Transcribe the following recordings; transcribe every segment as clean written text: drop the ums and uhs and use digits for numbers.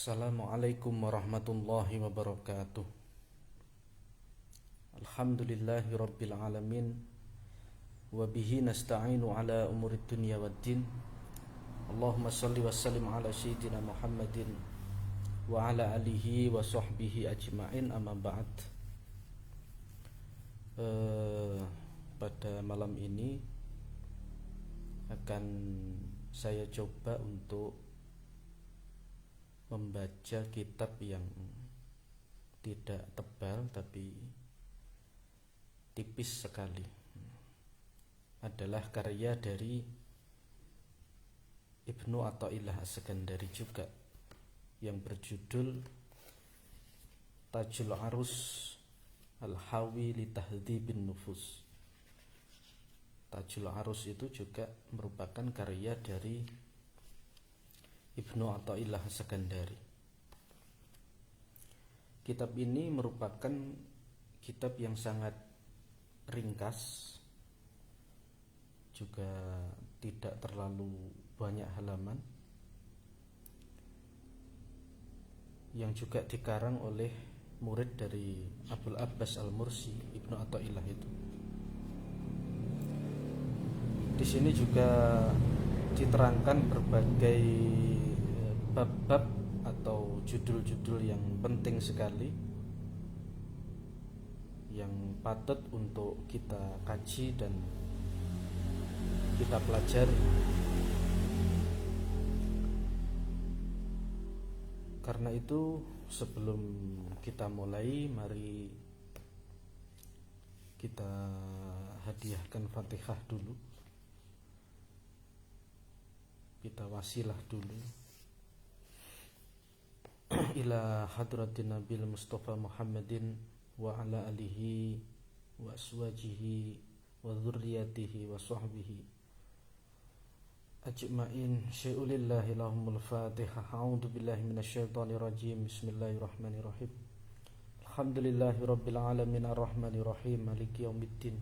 Assalamualaikum warahmatullahi wabarakatuh. Alhamdulillahi rabbil alamin. Wa bihi nasta'inu ala umurid dunya waddin. Allahumma salli wa sallim ala sayyidina Muhammadin wa ala alihi wa sahbihi ajma'in, amma ba'd. Pada malam ini akan saya coba untuk membaca kitab yang tidak tebal tapi tipis sekali. Adalah karya dari Ibnu Athaillah As-Sakandari juga, yang berjudul Tajul Arus Al-Hawi li Tahdhibin Nufus. Tajul Arus itu juga merupakan karya dari Ibnu Athaillah As-Sakandari. Kitab ini merupakan kitab yang sangat ringkas, juga tidak terlalu banyak halaman, yang juga dikarang oleh murid dari Abul Abbas Al-Mursi, Ibnu Athaillah itu. Di sini juga diterangkan berbagai bab-bab atau judul-judul yang penting sekali, yang patut untuk kita kaji dan kita pelajari. Karena itu, sebelum kita mulai, mari kita hadiahkan Fatihah dulu. Kita wasilah dulu ila hadratin Nabil Mustafa Muhammadin wa ala alihi wa aswajihi wa dzurriyyatihi wa sahbihi ajma'in. Syai'ulillahi lahumul fatihah. A'udzu billahi minasyaitonir rajim. Bismillahirrahmanirrahim. Alhamdulillahi rabbil alamin arrahmanir rahim maliki yaumiddin.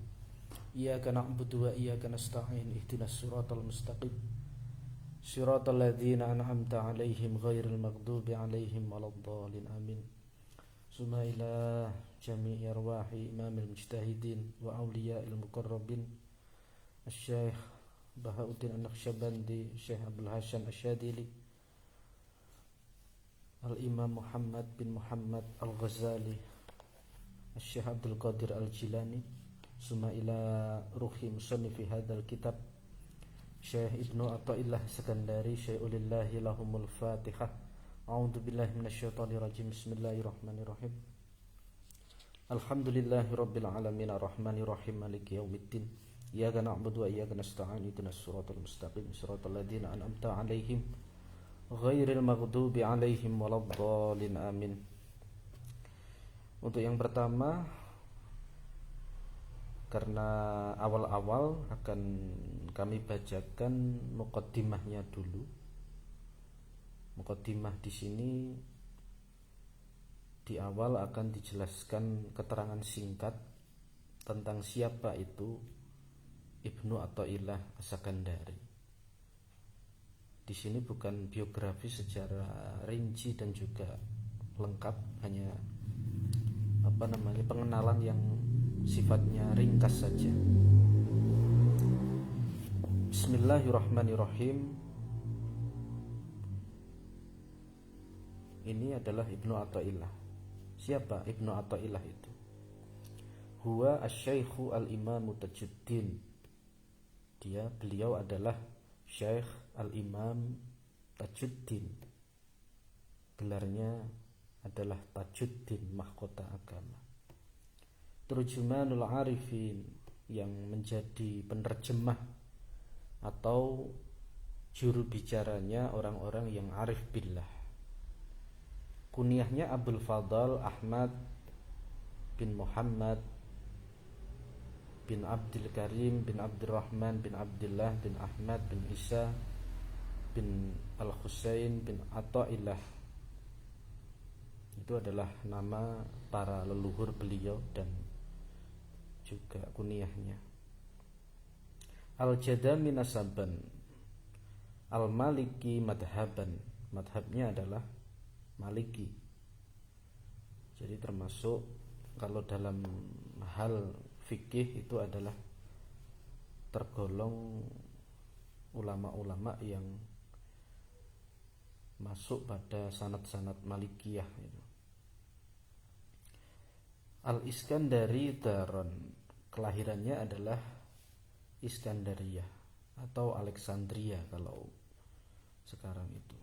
Iyyaka na'budu wa iyyaka nasta'in. Ihdinas siratal mustaqim. Siratal ladzina an'amta 'alaihim ghairil maghdubi 'alaihim waladdallin. Amin. Summa ila jami'i arwahi imamil mujtahidin wa awliya'il muqarrabin Asy-Syaikh Bahauddin An-Naqsyabandi, Syekh Abdul Hasan Asy-Syadili, Al-Imam Muhammad bin Muhammad Al-Ghazali, Syekh Abdul Qadir Al-Jilani. Summa ila ruhi musannifi hadzal kitab Syekh Ibnu Athaillah As-Sakandari. Syai'ulillahi lahumul fatihah. A'udzu billahi minasyaitonir rajim. Bismillahirrahmanirrahim. Alhamdulillahi rabbil alamin arrahmanir rahim maliki yaumiddin. Iyyaka na'budu wa iyyaka nasta'in. Ihdinas siratal mustaqim. Siratal ladzina an'amta 'alaihim ghairil maghdubi 'alaihim waladdallin. Amin. Untuk yang pertama, karena awal-awal akan kami bacakan muqaddimahnya dulu. Muqaddimah di sini di awal akan dijelaskan keterangan singkat tentang siapa itu Ibnu Athaillah As-Sakandari. Di sini bukan biografi secara rinci dan juga lengkap, hanya pengenalan yang sifatnya ringkas saja. Bismillahirrahmanirrahim. Ini adalah Ibnu Athaillah. Siapa Ibnu Athaillah itu? Huwa asy-Syaikhu al-Imam Tajuddin. Beliau adalah Syekh Al-Imam Tajuddin. Gelarnya adalah Tajuddin, mahkota agama. Turjumanul Arifin, yang menjadi penerjemah atau juru bicaranya orang-orang yang arif billah. Kunyahnya Abul Fadl Ahmad bin Muhammad bin Abdul Karim bin Abdurrahman bin Abdullah bin Ahmad bin Isa bin Al-Husain bin Athaillah. Itu adalah nama para leluhur beliau dan juga kunyahnya. Al-Jadami nasaban, Al-Maliki madhaban. Madhabnya adalah Maliki. Jadi termasuk kalau dalam hal fikih itu adalah tergolong ulama-ulama yang masuk pada sanad-sanad Malikiyah itu. Al-Iskandari Daron, kelahirannya adalah Iskandariyah atau Alexandria kalau sekarang itu.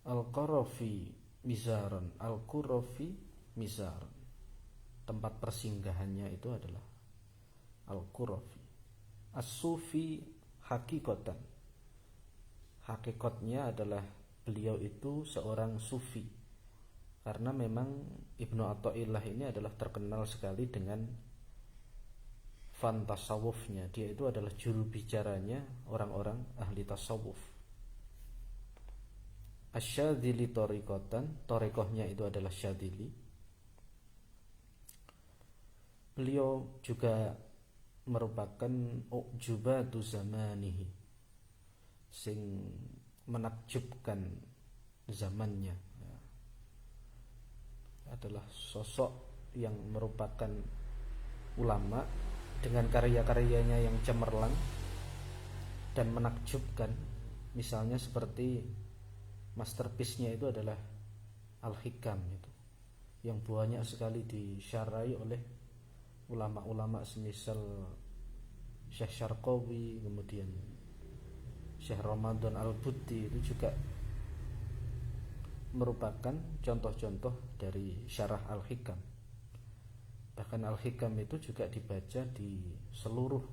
Al-Qurafi Mizaron, Al-Qurafi Mizaron, tempat persinggahannya itu adalah Al-Qurafi. As-Sufi hakikatan, hakikatnya adalah beliau itu seorang sufi, karena memang Ibnu Athaillah ini adalah terkenal sekali dengan fan tasawufnya. Dia itu adalah juru bicaranya orang-orang ahli tasawuf. Asyadzili torikotan, torikohnya itu adalah Syadzili. Beliau juga merupakan ujubatu zamanihi, sing menakjubkan zamannya, ya. Adalah sosok yang merupakan ulama dengan karya-karyanya yang cemerlang dan menakjubkan. Misalnya seperti masterpiece-nya itu adalah Al-Hikam itu, yang banyak sekali disyarahi oleh ulama-ulama semisal Syekh Syarqawi, kemudian Syekh Ramadan Al-Butti, itu juga merupakan contoh-contoh dari syarah Al-Hikam. Bahkan Al-Hikam itu juga dibaca di seluruh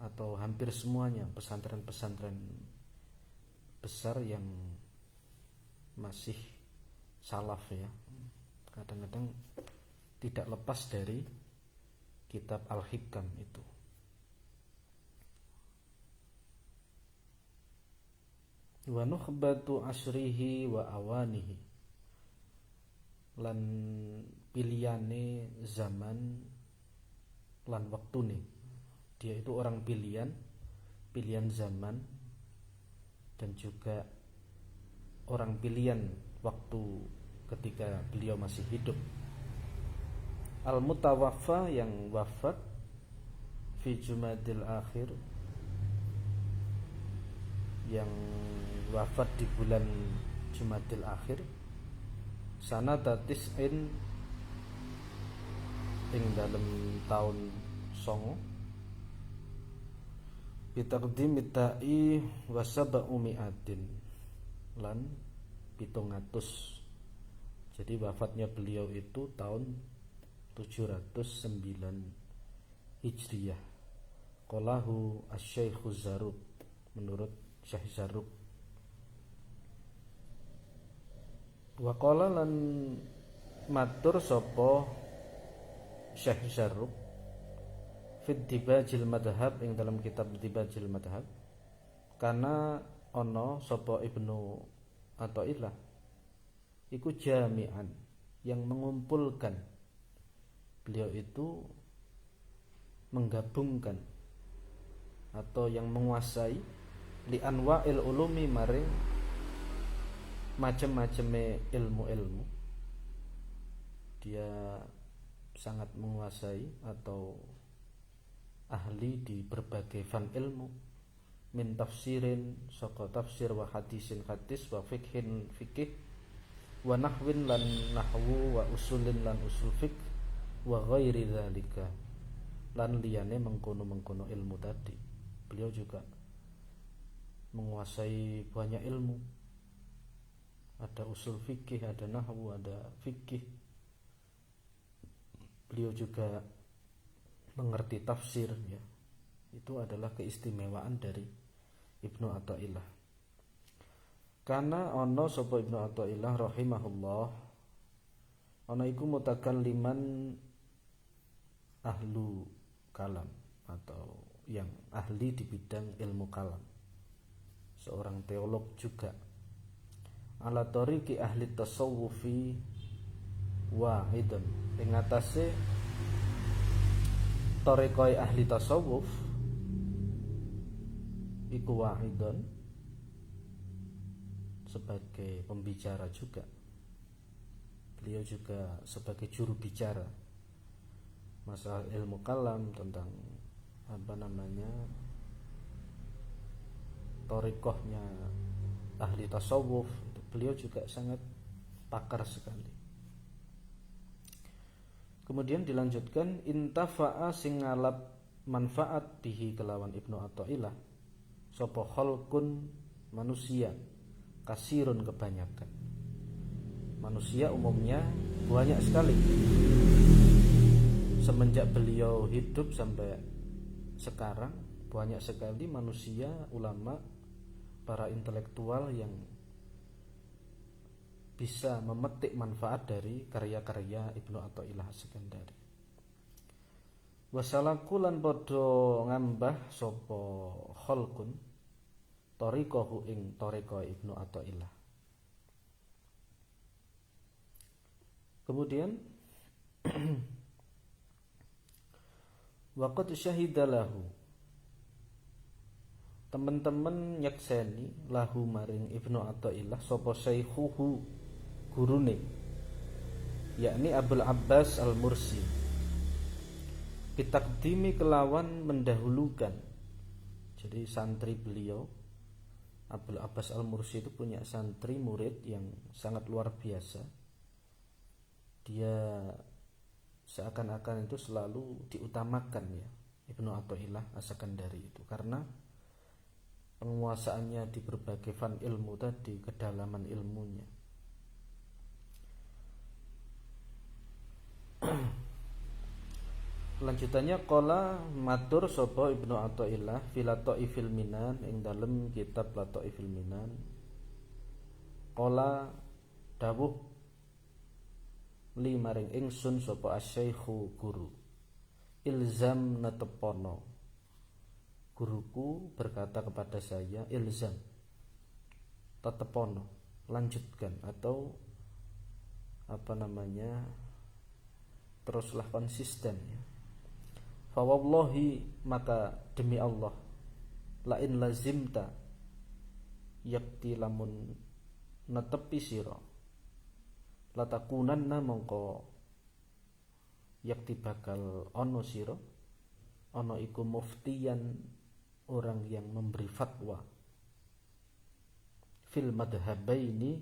atau hampir semuanya pesantren-pesantren besar yang masih salaf, ya. Kadang-kadang tidak lepas dari kitab Al-Hikam itu. Wa nukhbatu asrihi wa awanihi, lan piliyane zaman lan waktune. Dia itu orang pilihan zaman, dan juga orang pilihan waktu ketika beliau masih hidup. Al-Mutawaffa, yang wafat fi Jumadil Akhir, yang wafat di bulan Jumadil Akhir, sanata tis'in, ing dalam tahun 9, bitaqdim ta'i wa sab'u mi'atin, lan 700. Jadi wafatnya beliau itu tahun 709 Hijriyah. Qalahu Asy-Syaikh Zarruq, menurut Syekh Zarruq. Wa qala lan matur sapa Syekh Zarruq fi Dibajil Madhab, ing dalam kitab Dibajil Madhab, karena ana sapa Ibnu Athaillah iku jami'an, yang mengumpulkan. Beliau itu menggabungkan atau yang menguasai li anwa'il ulumi, maring macam-macam ilmu-ilmu. Dia sangat menguasai atau ahli di berbagai fan ilmu, min tafsirin, saka tafsir, wa hadisin hadis, wa fikhin fikih, wa nahwin lan nahwu, wa usulin lan usul fikih, wa ghairi dzalika, lan liyane mengkono-mengkono ilmu tadi. Beliau juga menguasai banyak ilmu. Ada usul fikih, ada nahwu, ada fikih. Beliau juga mengerti tafsir, ya. Itu adalah keistimewaan dari Ibnu Athaillah. Karena ana sapa Ibnu Athaillah rahimahullah, ana iku mutakalliman ahlu kalam, atau yang ahli di bidang ilmu kalam, seorang teolog juga. Ala tariqi ahli tasawufi wahidun, ing atase tariqai ahli tasawuf iku wahidun, sebagai pembicara juga. Beliau juga sebagai juru bicara masalah ilmu kalam, tentang thariqahnya ahli tasawuf. Beliau juga sangat pakar sekali. Kemudian dilanjutkan, intafa'a sing ngalap manfaat bihi kelawan Ibnu Athaillah sapa khalqun manusia, kasirun kebanyakan. Manusia umumnya banyak sekali. Semenjak beliau hidup sampai sekarang, banyak sekali manusia, ulama, para intelektual yang bisa memetik manfaat dari karya-karya Ibnu Athaillah As-Sakandari. Wasalaku lan padha ngambah sapa khalqun thariqahu ing thariqah Ibnu Athaillah. Kemudian waqad syahidalahu, teman-teman nyekseni lahu maring Ibnu Athaillah sapa syaikhuhu, gurune, yakni Abul Abbas Al-Mursi, bitakdimi kelawan mendahulukan. Jadi santri beliau Abul Abbas Al-Mursi itu punya santri murid yang sangat luar biasa. Dia seakan-akan itu selalu diutamakan ya, Ibnu Athaillah As-Sakandari itu, karena penguasaannya di berbagai fan ilmu tadi, kedalaman ilmunya. Lanjutannya, qala matur sapa Ibnu Athaillah fil Lataifil Minan, ing dalem kitab Lataifil Minan. Qala dawuh li maring ingsun sapa asy-syaikhu guru, ilzam natepono. Guruku berkata kepada saya, ilzam, tatepono, lanjutkan, atau teruslah konsisten ya. Fa wallahi, maka demi Allah, la in lazimta, yakti lamun netepi sira, latakunanna mongko yakti bakal ono sira, ono iku muftiyan, orang yang memberi fatwa, fil madhabaini,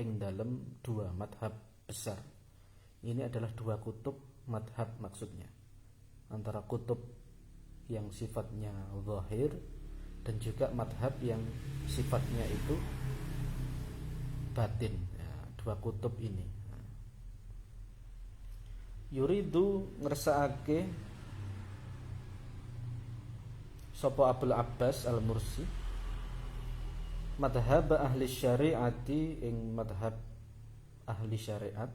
ing dalam dua madhab besar. Ini adalah dua kutub madhab maksudnya, antara kutub yang sifatnya zahir dan juga madhab yang sifatnya itu batin ya, dua kutub ini. Yuridu ngersakake sapa Abul Abbas Al-Mursi madhab ahli syariati, ing madhab ahli syariat,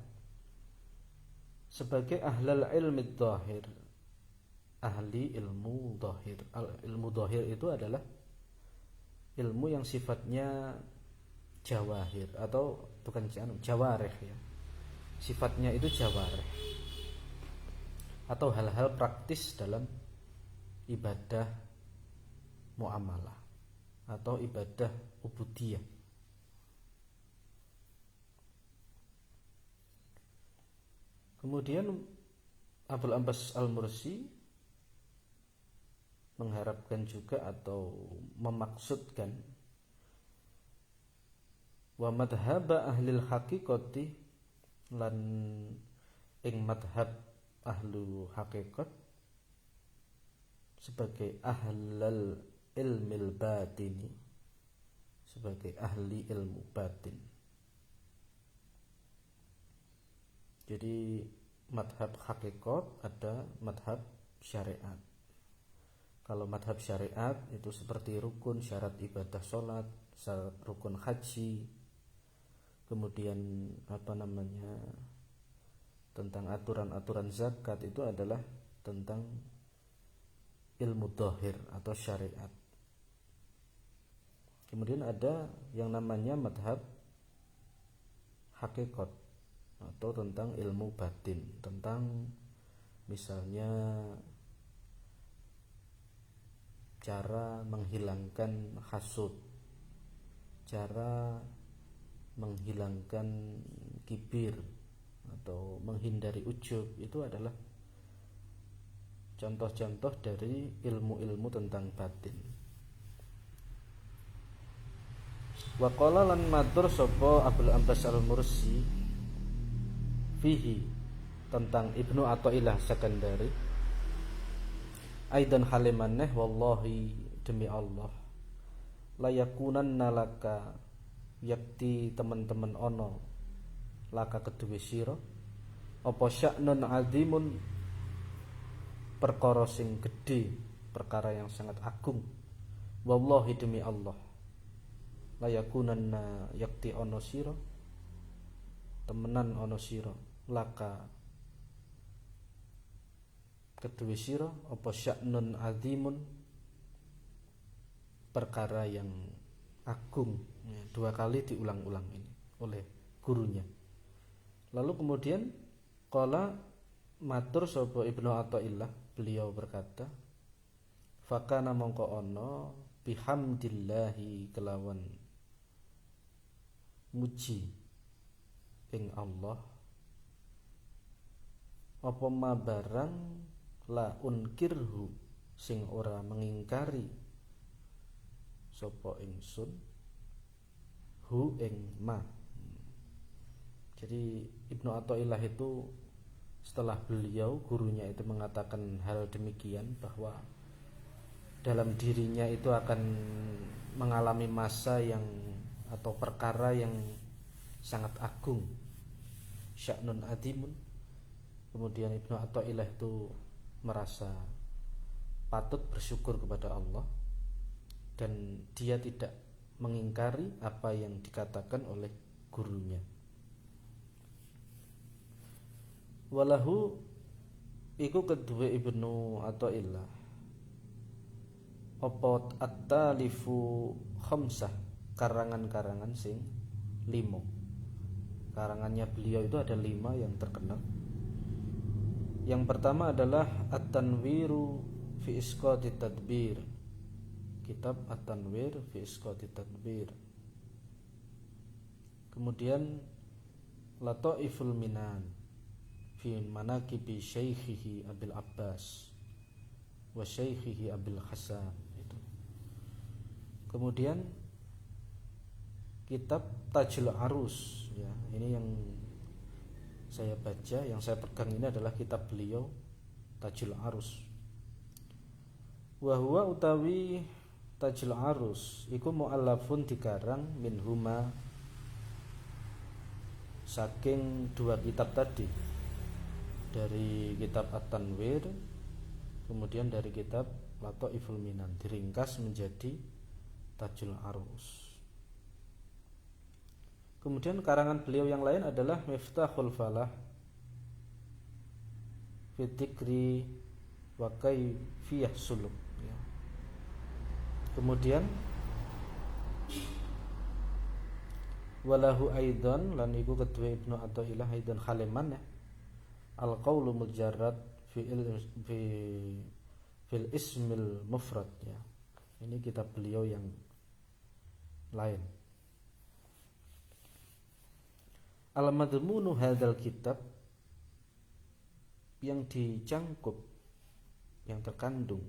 sebagai ahlal ilmi dhahir, ahli ilmu dhahir. Ilmu dhahir itu adalah ilmu yang sifatnya jawahir, atau bukan jawarih ya, sifatnya itu jawarih, atau hal-hal praktis dalam ibadah muamalah atau ibadah ubudiyah. Kemudian Abul Abbas Al-Mursi mengharapkan juga atau memaksudkan wa madhaba ahlil haqiqati, lan ing madhab ahlu hakikat, sebagai ahlal ilmil batini, sebagai ahli ilmu batin. Jadi madhab hakikat ada madhab syariat. Kalau madhab syariat itu seperti rukun, syarat ibadah sholat, syarat rukun haji, kemudian tentang aturan-aturan zakat, itu adalah tentang ilmu dhahir atau syariat. Kemudian ada yang namanya madhab hakikat atau tentang ilmu batin, tentang misalnya cara menghilangkan hasud, cara menghilangkan kibir atau menghindari ujub, itu adalah contoh-contoh dari ilmu-ilmu tentang batin. Wa qala lan matur sapa Abul Abbas Al-Mursi fihi, tentang Ibnu Athaillah Sakandari, aidan halimaneh, wallahi demi Allah, layakunanna laka, yakti teman-teman ono laka kedue sira apa sya'nun azimun, perkara sing gedhe, perkara yang sangat agung. Wallahi demi Allah, layakunanna yakti ono sira, temenan ono sira, laka kedue sira apa sya'nun azimun, perkara yang agung. Dua kali diulang-ulang ini oleh gurunya. Lalu kemudian qala matur sapa Ibnu Athaillah, beliau berkata, fakana mongko ono bihamdillahi, kelawan muji ing Allah, apa ma barang la unkirhu, sing ora mengingkari sapa ingsun hu ing ma. Jadi Ibnu Athaillah itu setelah beliau, gurunya itu mengatakan hal demikian, bahwa dalam dirinya itu akan mengalami masa yang atau perkara yang sangat agung, sya'nun adimun. Kemudian Ibnu Athaillah itu merasa patut bersyukur kepada Allah, dan dia tidak mengingkari apa yang dikatakan oleh gurunya. Walahu iku kedua Ibnu Athaillah opot at-talifu khamsah, karangan-karangan sing 5. Karangannya beliau itu ada 5 yang terkenal. Yang pertama adalah At-Tanwiru fi Isqati Tadbir, kitab At-Tanwir fi Isqati Tadbir. Kemudian Lataiful Minan fi manaqibi syaikhihi Abil Abbas wa syaikhihi Abil Hasan, itu. Kemudian kitab Tajul Arus, ya, ini yang saya baca, yang saya pegang ini adalah kitab beliau Tajul Arus. Wa huwa utawi Tajul Arus iku muallafun dikarang min huma, saking 2 kitab tadi, dari kitab At-Tanwir, kemudian dari kitab Lataiful Minan, diringkas menjadi Tajul Arus. Kemudian karangan beliau yang lain adalah Miftahul Falah fi Dzikri wa Kaifiyah Suluk, ya. Kemudian walahu aidan, lan iku kedua Ibnu Athaillah aidan khaliman, ya, Al-Qaulu Mujarrad fil Ismil Mufrad, ya. Ini kitab beliau yang lain. Al-madmunu hadzal kitab, yang dicangkup, yang terkandung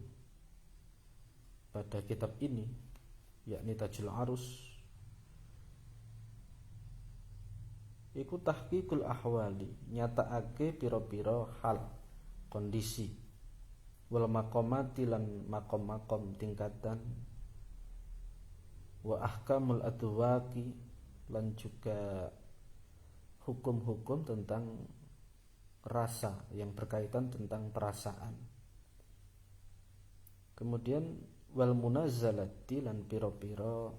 pada kitab ini, yakni Tajul Arus, iku tahqiqul ahwali, nyatakake pira-pira hal, kondisi, wal maqamati, lan makom-makom tingkatan, wa ahkamul adwaqi, lan juga hukum-hukum tentang rasa, yang berkaitan tentang perasaan. Kemudian wal munazzalati, lan pira-pira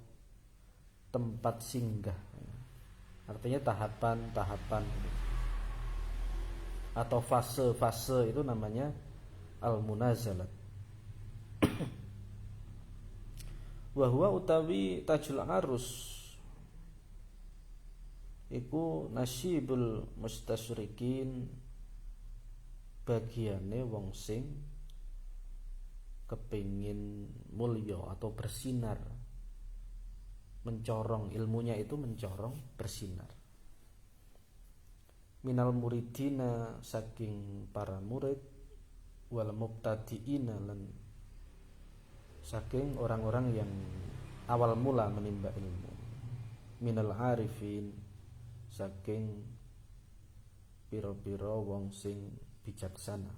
tempat singgah, artinya tahapan-tahapan atau fase-fase, itu namanya al-munazzalat. Wa huwa utawi Tajul Arus iku nasyibul mustasyrikin, bagiane wong sing kepingin mulya atau bersinar mencorong, ilmunya itu mencorong, bersinar. Minal muridina, saking para murid, wal mubtadiina, lan saking orang-orang yang awal mula menimba ilmu. Minal arifin, saking piro-piro wong sing bijaksana.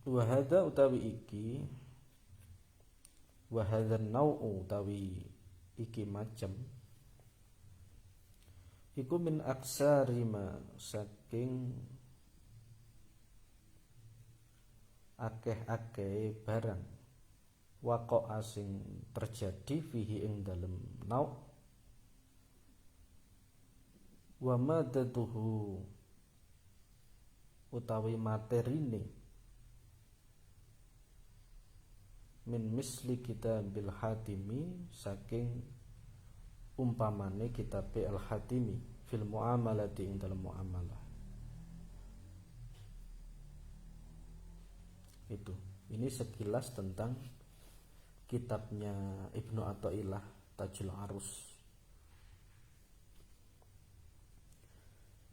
Wahada utawi iki, wahadan nau'u utawi iki macam, iku min aksari ma, saking akeh-akeh barang, waqa'a sing terjadi fihi ing dalem nau', wa madatuhu utawi materine, min misli kitabil Hatimi, saking umpamane kitab al-Hatimi, fil muamalati ing dalam muamalah. Ini sekilas tentang kitabnya Ibnu Athaillah, Tajul Arus.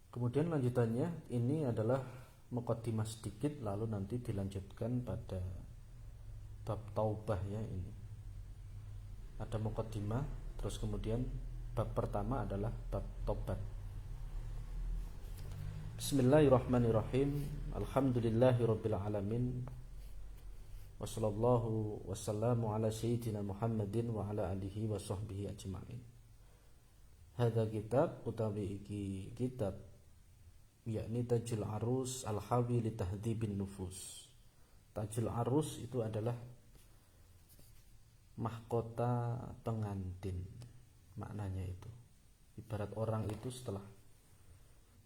Kemudian lanjutannya ini adalah muqaddimah sedikit, lalu nanti dilanjutkan pada bab taubah ya. Ini ada muqaddimah, terus kemudian bab pertama adalah bab taubat. Bismillahirrahmanirrahim. Alhamdulillahirabbil alamin. Wassallallahu wassalamu ala sayyidina Muhammadin wa ala alihi wa sahbihi ajma'in. Hadza kitab utawi iki kitab, yakni Tajul Arus al-Hawi li tahdhibin nufus. Tajul Arus itu adalah mahkota pengantin, maknanya itu. Ibarat orang itu setelah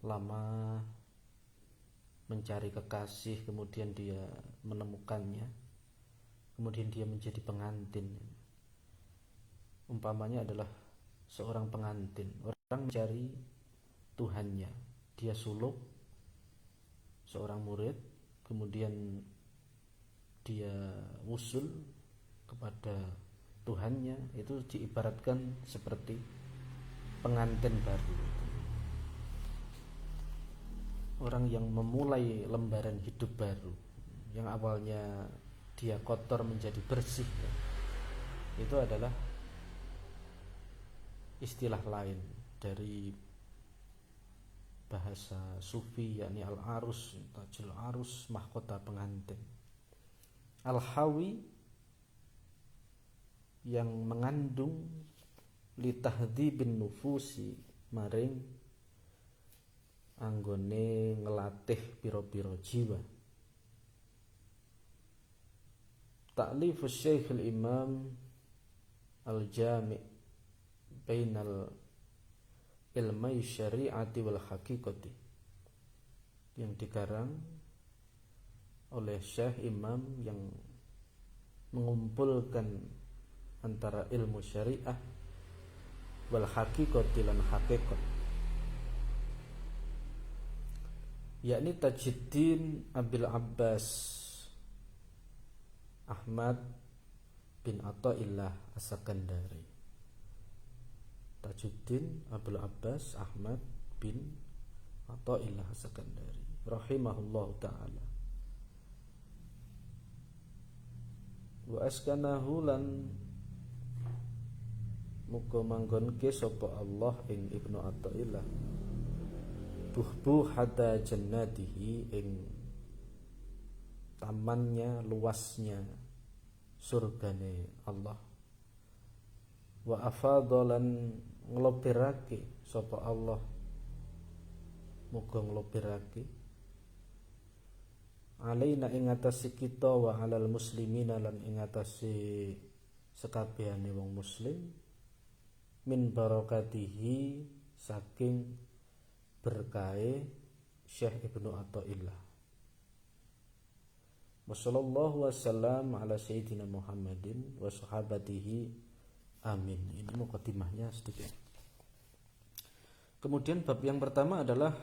lama mencari kekasih, kemudian dia menemukannya, kemudian dia menjadi pengantin. Umpamanya adalah seorang pengantin, orang mencari Tuhannya, dia suluk seorang murid, kemudian dia wusul kepada Tuhannya. Itu diibaratkan seperti pengantin baru, orang yang memulai lembaran hidup baru, yang awalnya dia kotor menjadi bersih. Itu adalah istilah lain dari bahasa sufi, yakni al-arus, Tajul Arus, mahkota pengantin. Al-Hawi, yang mengandung, li tahdhibin nufusi, maring anggone ngelatih piro-piro jiwa. Ta'lifus Syekh al-Imam al-Jami' bainal ilmai syari'ati wal haqiqati, yang dikarang oleh Syekh Imam yang mengumpulkan antara ilmu syariah wal haqiqati lan haqiqat, yakni Tajuddin Abil Abbas Ahmad bin Athaillah As-Sakandari. Tajuddin Abul Abbas Ahmad bin Athaillah As-Sakandari rahimahullahu ta'ala. Wa askanahu, lan muga manggonke sapa Allah ing Ibnu Athaillah buhbuhata jannatihi, ing tamannya, luasnya surgane Allah. Wa afadalan, nglobirake sapa Allah, muga nglobirake alaina ing atase kita, wa alal muslimina, lan ing atase sekabehane wong muslim, min barokatihi, saking berkahe Syekh Ibnu Athaillah. Wassallallahu wassalam ala sayyidina Muhammadin wa sahabatihi, amin. Ini muqaddimahnya sedikit. Kemudian bab yang pertama adalah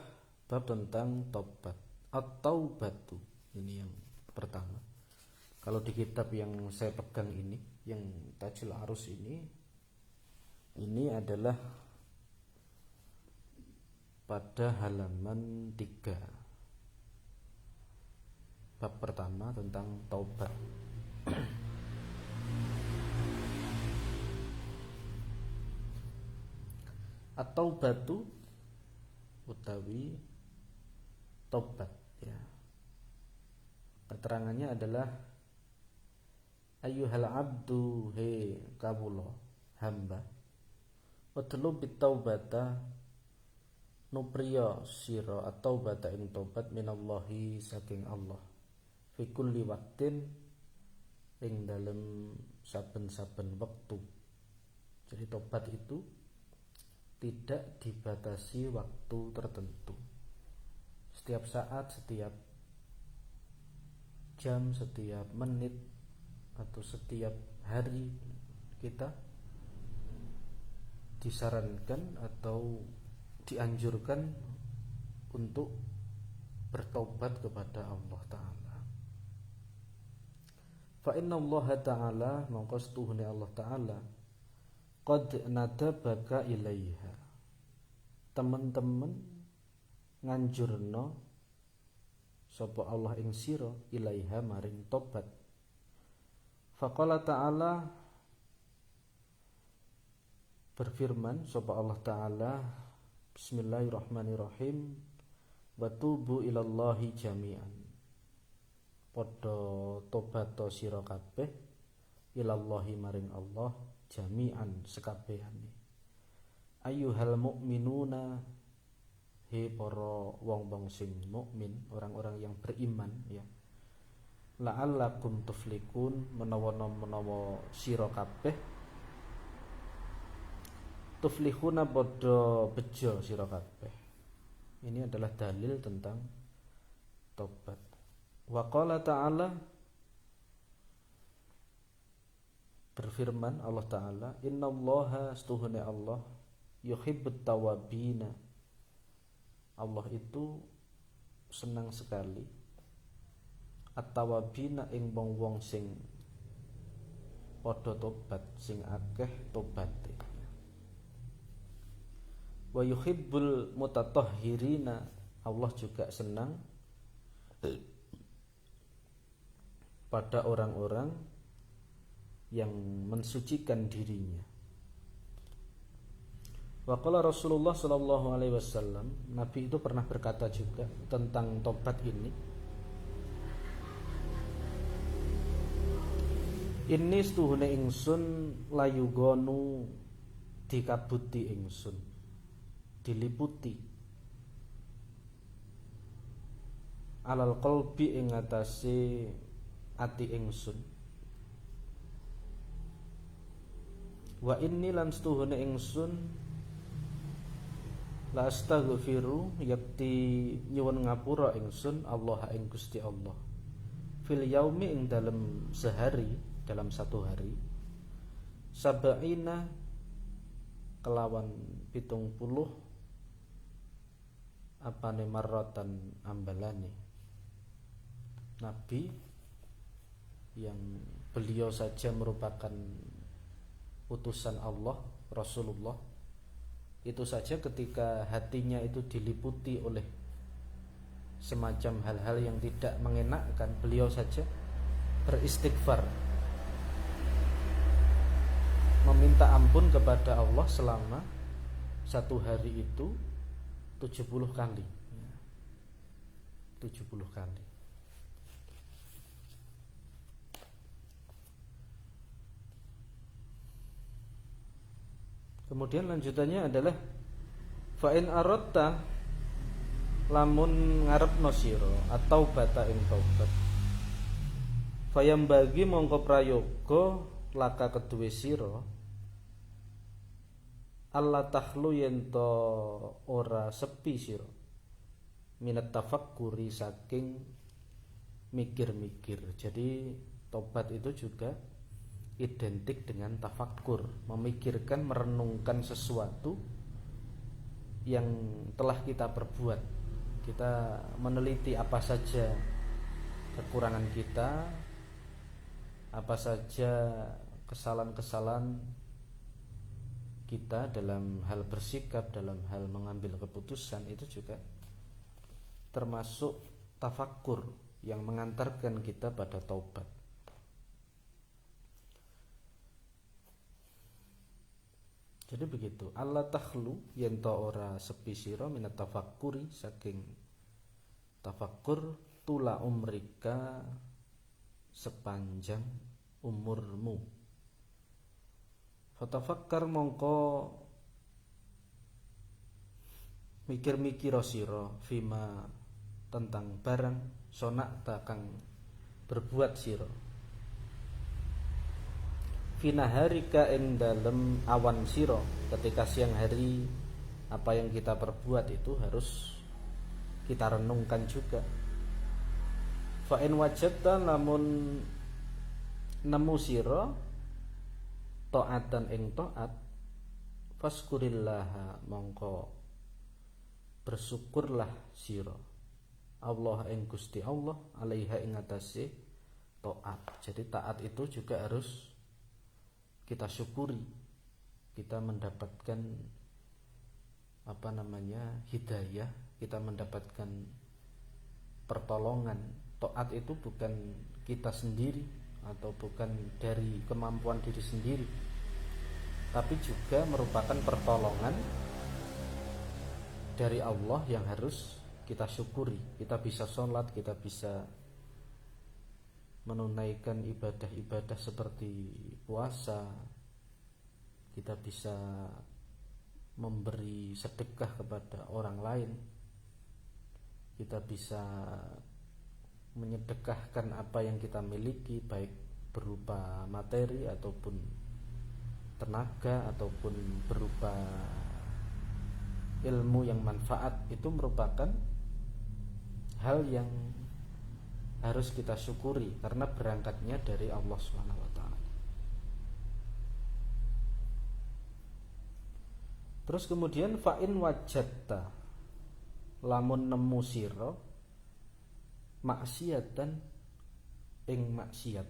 bab tentang taubat, at-taubatu. Ini yang pertama. Kalau di kitab yang saya pegang ini, yang Tajul Arus ini adalah pada halaman 3, bab pertama tentang taubat. At-taubatu utawi taubat, ya. Keterangannya adalah ayyuhal abdu, he kawula hamba, utlub bitaubata, nupriya sira at-taubata ing taubat minallahi saking Allah, fi kulli waqtin ing dalem saben-saben wektu. Jadi taubat itu tidak dibatasi waktu tertentu. Setiap saat, setiap jam, setiap menit, atau setiap hari kita disarankan atau dianjurkan untuk bertaubat kepada Allah Ta'ala. Fa inna Allah Ta'ala, mongko setuhune Allah Ta'ala, qad nadabaka ilaiha, teman-teman nganjurno sapa Allah ing sira ilaiha maring tobat. Faqala ta'ala, berfirman sapa Allah Ta'ala, bismillahirrahmanirrahim, wa tubu ilallahi jami'an, padha tobato sira kabeh ilallahi maring Allah jami'an sekabehane. Ayyuhal mu'minuna, he para wong-wong sing mukmin, orang-orang yang beriman, ya. La'allakum tuflikun, menawa sira kabeh tuflihuna padha bejo sira kabeh. Ini adalah dalil tentang tobat. Wa qala ta'ala, berfirman Allah Ta'ala, innallaha, setuhune Allah, yuhibbut tawabina, Allah itu senang sekali at-tawabina ing wong-wong sing padha tobat, sing akeh tobate. Wa yuhibbul mutatahhirina, Allah juga senang pada orang-orang yang mensucikan dirinya. Wa qala Rasulullah sallallahu alaihi wasallam, Nabi itu pernah berkata juga tentang tobat ini, ini setuhune ingsun layugonu, dikabuti ingsun, diliputi, alal qalbi ing atase ati ingsun. Wa inni lan setuhune ingsun la astaghfiru, yakti nyuwun ngapura ingsun Allah ing Gusti Allah, fil yaumi ing dalam sehari, dalam satu hari, sab'ina kelawan 70 apane marratan ambalane. Nabi yang beliau saja merupakan utusan Allah, Rasulullah, itu saja ketika hatinya itu diliputi oleh semacam hal-hal yang tidak mengenakkan, beliau saja beristighfar, meminta ampun kepada Allah selama satu hari itu 70 kali, 70 kali. Kemudian lanjutannya adalah fa in aratta, lamun ngarepno sira atau bata ing taubat, fayam bagi mongko prayoga laka kedue sira Allah takhlu yento ora sepi sira minat tafakkuri, saking mikir-mikir. Jadi tobat itu juga identik dengan tafakkur, memikirkan, merenungkan sesuatu yang telah kita perbuat. Kita meneliti apa saja kekurangan kita, apa saja kesalahan-kesalahan kita dalam hal bersikap, dalam hal mengambil keputusan, itu juga termasuk tafakkur yang mengantarkan kita pada taubat. Jadi begitu, Allah takhlu yen ta ora sepi sira minat tafakkuri saking tafakkur tula umrika sepanjang umurmu. Fatafakkar mongko mikir-mikir sira fima tentang barang sonak takang berbuat sira. Fina harika ing dalem awan sira, ketika siang hari apa yang kita perbuat itu harus kita renungkan juga. Fa in wajadta lamun nemu sira taatan ing taat faskurillah mongko bersyukurlah sira Allah ing Gusti Allah alaiha ing atase taat. Jadi taat itu juga harus kita syukuri, kita mendapatkan hidayah, kita mendapatkan pertolongan. Taat itu bukan kita sendiri atau bukan dari kemampuan diri sendiri, tapi juga merupakan pertolongan dari Allah yang harus kita syukuri. Kita bisa sholat, kita bisa menunaikan ibadah-ibadah seperti puasa, kita bisa memberi sedekah kepada orang lain, kita bisa menyedekahkan apa yang kita miliki, baik berupa materi ataupun tenaga ataupun berupa ilmu yang manfaat. Itu merupakan hal yang harus kita syukuri karena berangkatnya dari Allah SWT. Terus kemudian fa'in wajadta lamun nemu sira maksiatan ing maksiat.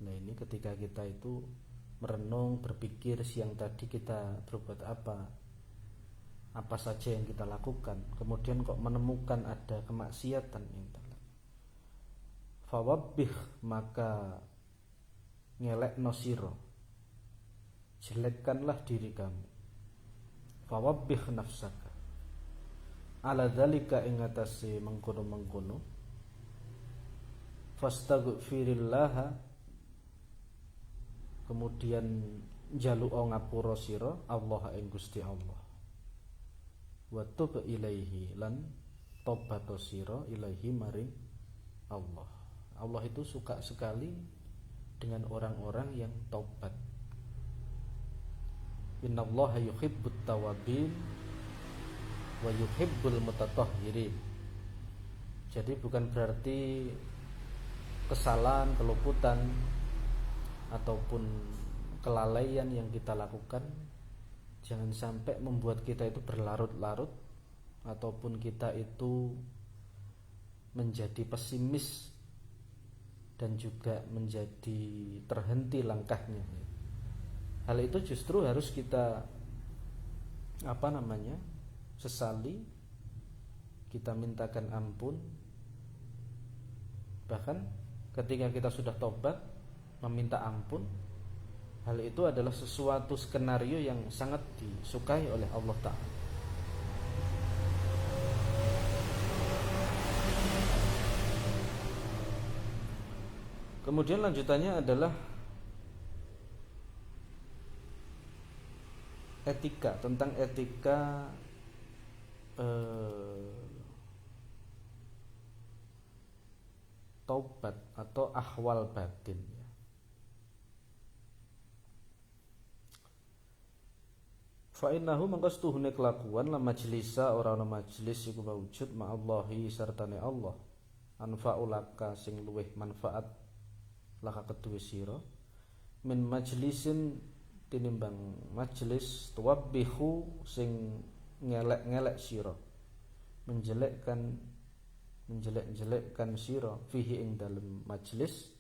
Nah ini ketika kita itu merenung, berpikir siang tadi kita berbuat apa saja yang kita lakukan, kemudian kok menemukan ada kemaksiatan yang fawabbih maka ngelekno sira, jelekkanlah diri kamu. Fawabbih nafsaka ala dzalika ing atase mengkono-mengkono. Fastaghfirillah kemudian njaluk ngapura sira Allah ing Gusti Allah. Wa tub ilaihi lan tobat sira ilaihi maring Allah. Allah itu suka sekali dengan orang-orang yang taubat. Innallaha yuhibbut tawabin wa yuhibbul mutatahhirin. Jadi bukan berarti kesalahan, keluputan ataupun kelalaian yang kita lakukan jangan sampai membuat kita itu berlarut-larut ataupun kita itu menjadi pesimis dan juga menjadi terhenti langkahnya. Hal itu justru harus kita sesali, kita mintakan ampun. Bahkan ketika kita sudah tobat meminta ampun, hal itu adalah sesuatu skenario yang sangat disukai oleh Allah Ta'ala. Kemudian lanjutannya adalah etika, tentang etika taubat atau ahwal batin. Fa innahu mangkastuhune kelakuan la majlisa ora ana majlis iku wujud ma'allahi sartane Allah anfa'ulaka sing luweh manfaat laka kedue sira min majlisin tinimbang majlis tuwabbihu sing ngelek-ngelek sira menjelek-jelekkan sira fihi ing dalem majlis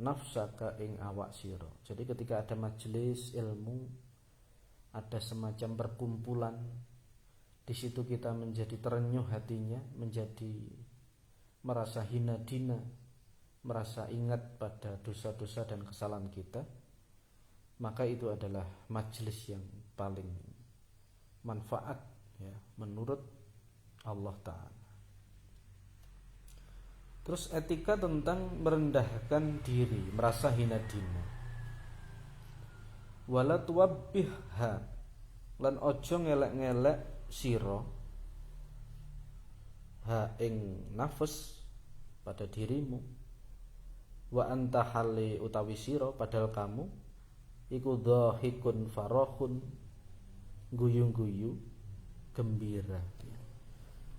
nafsaka ing awak sira. Jadi ketika ada majelis ilmu, ada semacam perkumpulan, di situ kita menjadi terenyuh hatinya, menjadi merasa hina dina, merasa ingat pada dosa-dosa dan kesalahan kita, maka itu adalah majelis yang paling manfaat ya menurut Allah Ta'ala. Terus etika tentang merendahkan diri, merasa hina dina. Wala tuwabbihha, lan ojo ngelek-ngelek sira ha ing nafs pada dirimu, wa anta hale utawi sira padahal kamu iku dhahikun farahun, guyu-guyu gembira.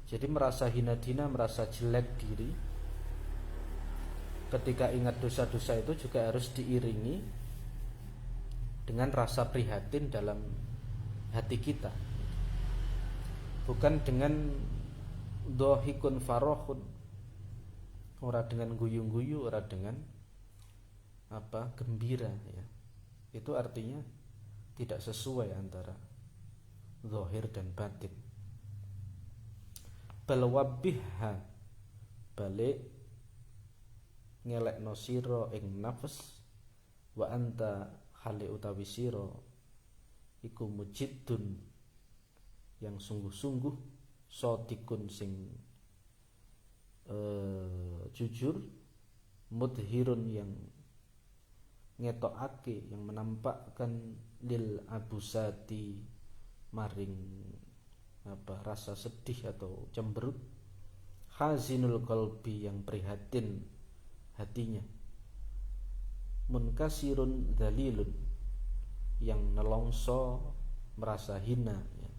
Jadi merasa hina dina, merasa jelek diri ketika ingat dosa-dosa itu juga harus diiringi dengan rasa prihatin dalam hati kita, bukan dengan dhahikun farahun, ora dengan guyu-guyu, ora dengan gembira ya. Itu artinya tidak sesuai antara zahir dan batin. Bal wabbihha, balik ngelekno sira ing nafs, wa anta hale utawi sira iku mujiddun yang sungguh-sungguh, sotikun sing jujur, mudhirun yang ngetokake, yang menampakkan lil abusati maring rasa sedih atau cemberut, hazinul qalbi yang prihatin hatinya, munkasirun dzalilun yang nelongso merasa hina ya.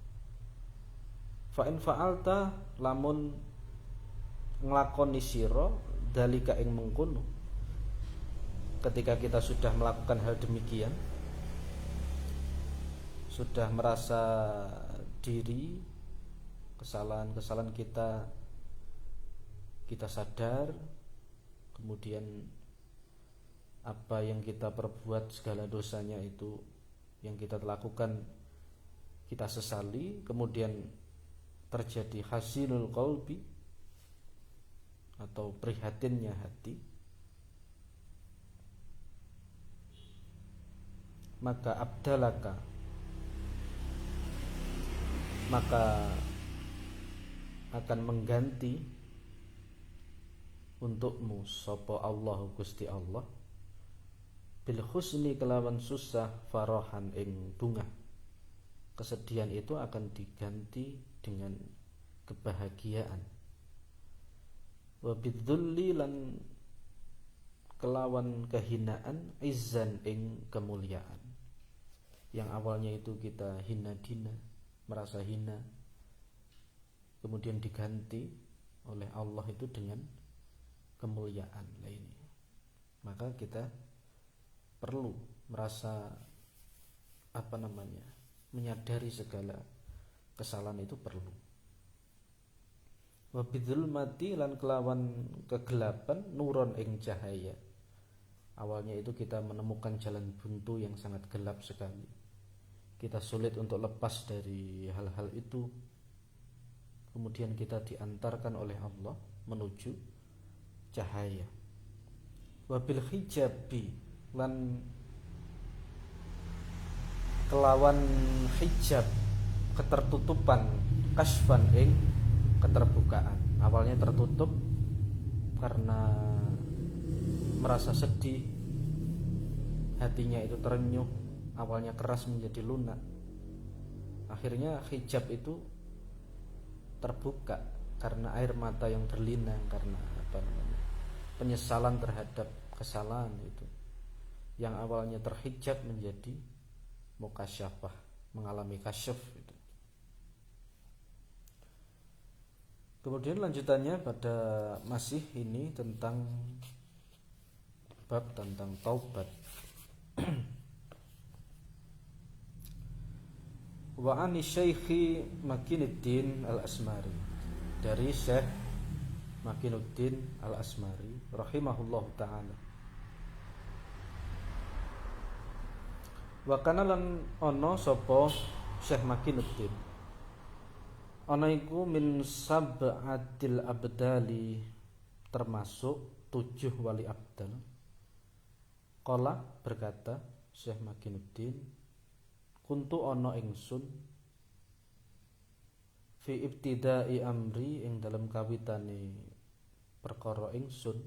Fa in fa'alta, lamun nglakoni sira dalika ing mengkono, ketika kita sudah melakukan hal demikian, sudah merasa diri kesalahan-kesalahan kita sadar, kemudian apa yang kita perbuat segala dosanya itu yang kita lakukan kita sesali, kemudian terjadi hazinul qalbi atau prihatinnya hati, maka abdalaka, maka akan mengganti untukmu sapa Allah Gusti Allah bil husni kelawan susah farahan ing bungah. Kesedihan itu akan diganti dengan kebahagiaan. Wa bidzulli, lan kelawan kehinaan, izzan ing kemuliaan. Yang awalnya itu kita hina dina, merasa hina, kemudian diganti oleh Allah itu dengan kemuliaan lainnya. Maka kita perlu merasa menyadari segala kesalahan itu perlu. Wa bidzulmati, lan kelawan kegelapan, nuron ing cahaya. Awalnya itu kita menemukan jalan buntu yang sangat gelap sekali, kita sulit untuk lepas dari hal-hal itu, kemudian kita diantarkan oleh Allah menuju cahaya. Wabil hijabi, lan kelawan hijab, ketertutupan, kasfan ing keterbukaan. Awalnya tertutup karena merasa sedih, hatinya itu terenyuh, awalnya keras menjadi lunak. Akhirnya hijab itu terbuka karena air mata yang berlinang, karena penyesalan terhadap kesalahan itu. Yang awalnya terhijab menjadi mukasyafah, mengalami kasyaf itu. Kemudian lanjutannya pada masih ini tentang bab tentang taubat. Wa ani Syekhi Makinuddin Al-Asmari, dari Syekh Makinuddin Al-Asmari rahimahullahu ta'ala. Wa kana lan ana sapa Syekh Makinuddin ana iku min sab'atil abdali termasuk 7 wali abdal. Qala berkata Syekh Makinuddin kuntu ana ingsun fi ibtidai amri ing dalam kawitane perkara ingsun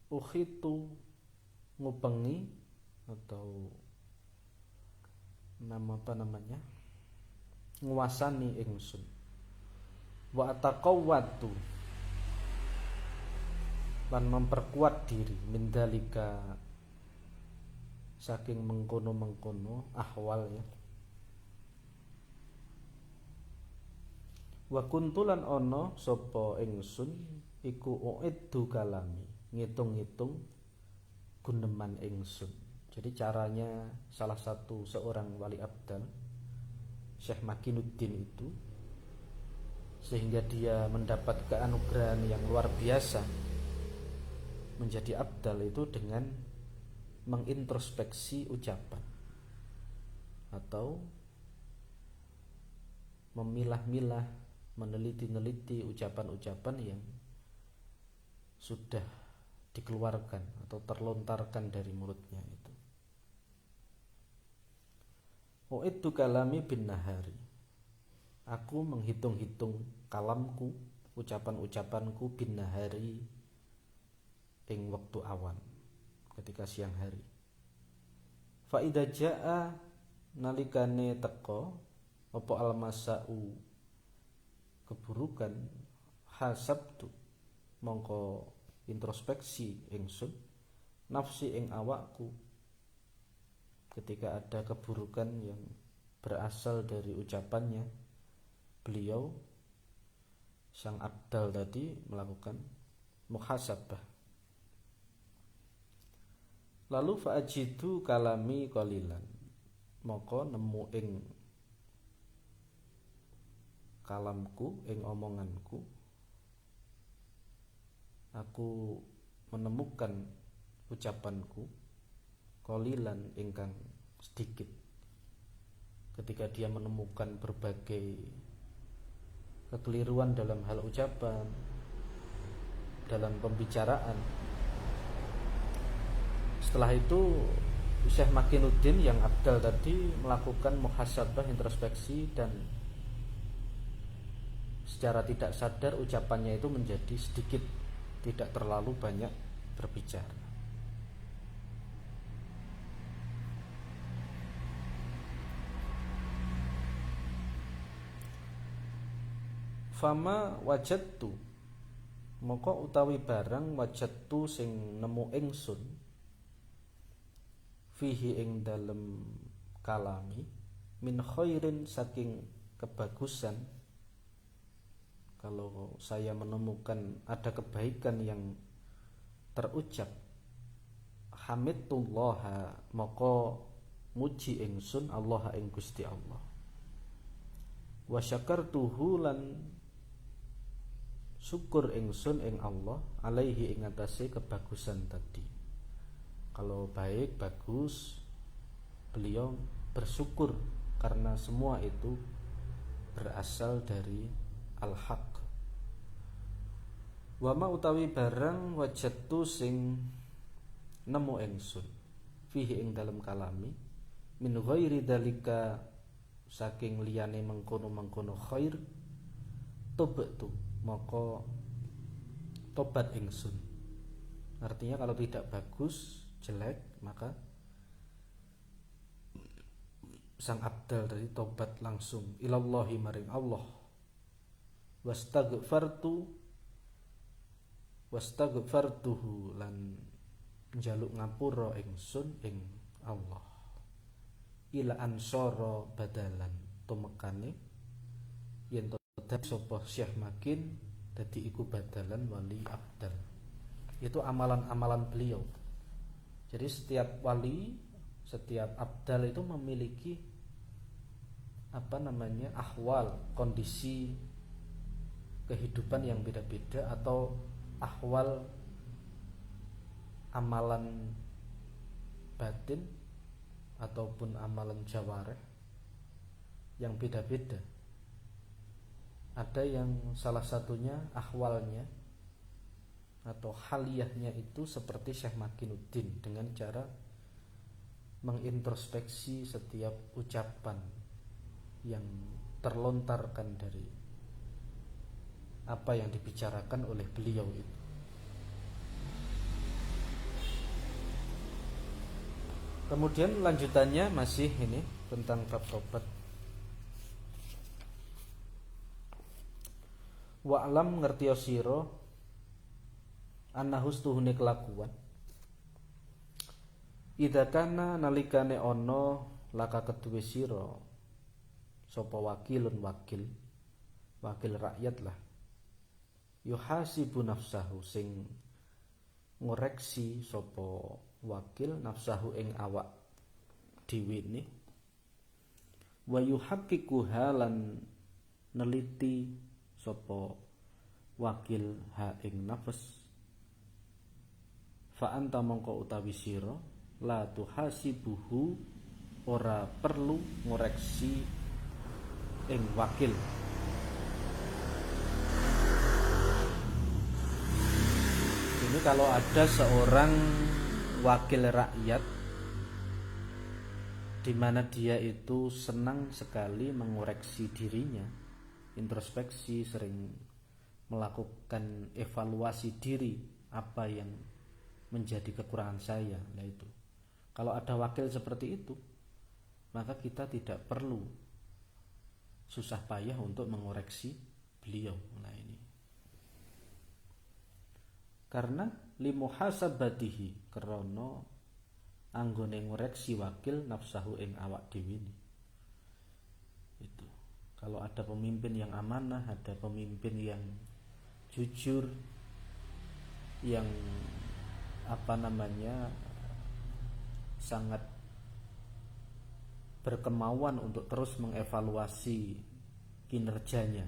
ukhitu ngupengi atau nguasani ingsun wa ataqawwatu lan memperkuat diri mindalika saking mengkono-mengkono ahwal ya. Wa kuntulan ana sapa ingsun iku uiddu kalami ngitung-ngitung guneman ingsun. Jadi caranya salah satu seorang wali abdal Syekh Makinuddin itu sehingga dia mendapat keanugerahan yang luar biasa menjadi abdal itu dengan mengintrospeksi ucapan atau memilah-milah, meneliti-neliti ucapan-ucapan yang sudah dikeluarkan atau terlontarkan dari mulutnya itu. Uiddu kalami bin nahari. Aku menghitung-hitung kalamku, ucapan-ucapanku bin nahari ing waktu awan, ketika siang hari. Fa idza jaa nalikane teko apa almasau keburukan hasabtu mongko introspeksi ingsun nafsi ing awakku ketika ada keburukan yang berasal dari ucapannya beliau sang abdal tadi melakukan muhasabah. Lalu fa'ajidu kalami qalilan moko nemu ing kalamku ing omonganku aku menemukan ucapanku qalilan ingkang sedikit. Ketika dia menemukan berbagai kekeliruan dalam hal ucapan, dalam pembicaraan, setelah itu Syekh Makinuddin yang abdal tadi melakukan muhasabah, introspeksi, dan secara tidak sadar ucapannya itu menjadi sedikit, tidak terlalu banyak berbicara. Fama wajadtu moko utawi barang wajadtu sing nemu ingsun fihi ing dalem kalami min khairin saking kebagusan. Kalau saya menemukan ada kebaikan yang terucap, hamidullah moko muji ingsun Allah ing Gusti Allah, wa syakartuhu lan syukur ingsun ing Allah alaihi ing atase kebagusan tadi. Kalau baik bagus, beliau bersyukur karena semua itu berasal dari al-haq. Wa ma utawi barang wajadtu sing nemu ingsun fihi ing dalam kalami min ghairi dalika saking liyane mengkono-mengkono khair tobatu maka tobat ingsun. Artinya kalau tidak bagus, jelek, maka sang abdal dari tobat langsung ilallahi maring Allah. Wastaghfartuhu lan njaluk ngapura ingsun ing Allah. Ila ansara badalan tumekane yen tetep sapa Syekh Makin dadi iku badalan wali abdal. Itu amalan-amalan beliau. Jadi setiap wali, setiap abdal itu memiliki ahwal, kondisi kehidupan yang beda-beda atau ahwal amalan batin ataupun amalan jawareh yang beda-beda. Ada yang salah satunya ahwalnya atau haliyahnya itu seperti Syekh Makinuddin, dengan cara mengintrospeksi setiap ucapan yang terlontarkan dari apa yang dibicarakan oleh beliau itu. Kemudian lanjutannya masih ini tentang bab tobat. Wa'lam ngertiyo sira annahu stuhune kelakuan idza kana nalikane ana laka keduwe sira sapa wakilun wakil rakyat lah, yuhasibu nafsahu sing ngoreksi sapa wakil nafsahu ing awak dhewe ne, wa yuhaqqiqu halan neliti sapa wakil ha ing nafs, fa anta mongko utawi sira la tuhasibuhu ora perlu ngoreksi ing wakil. Ini kalau ada seorang wakil rakyat di mana dia itu senang sekali mengoreksi dirinya, introspeksi, sering melakukan evaluasi diri, apa yang menjadi kekurangan saya. Nah itu, kalau ada wakil seperti itu, maka kita tidak perlu susah payah untuk mengoreksi beliau. Nah ini karena limuhasabatihi, karena anggone ngoreksi wakil nafsahu ing awak dhewe. Itu kalau ada pemimpin yang amanah, ada pemimpin yang jujur, yang sangat berkemauan untuk terus mengevaluasi kinerjanya,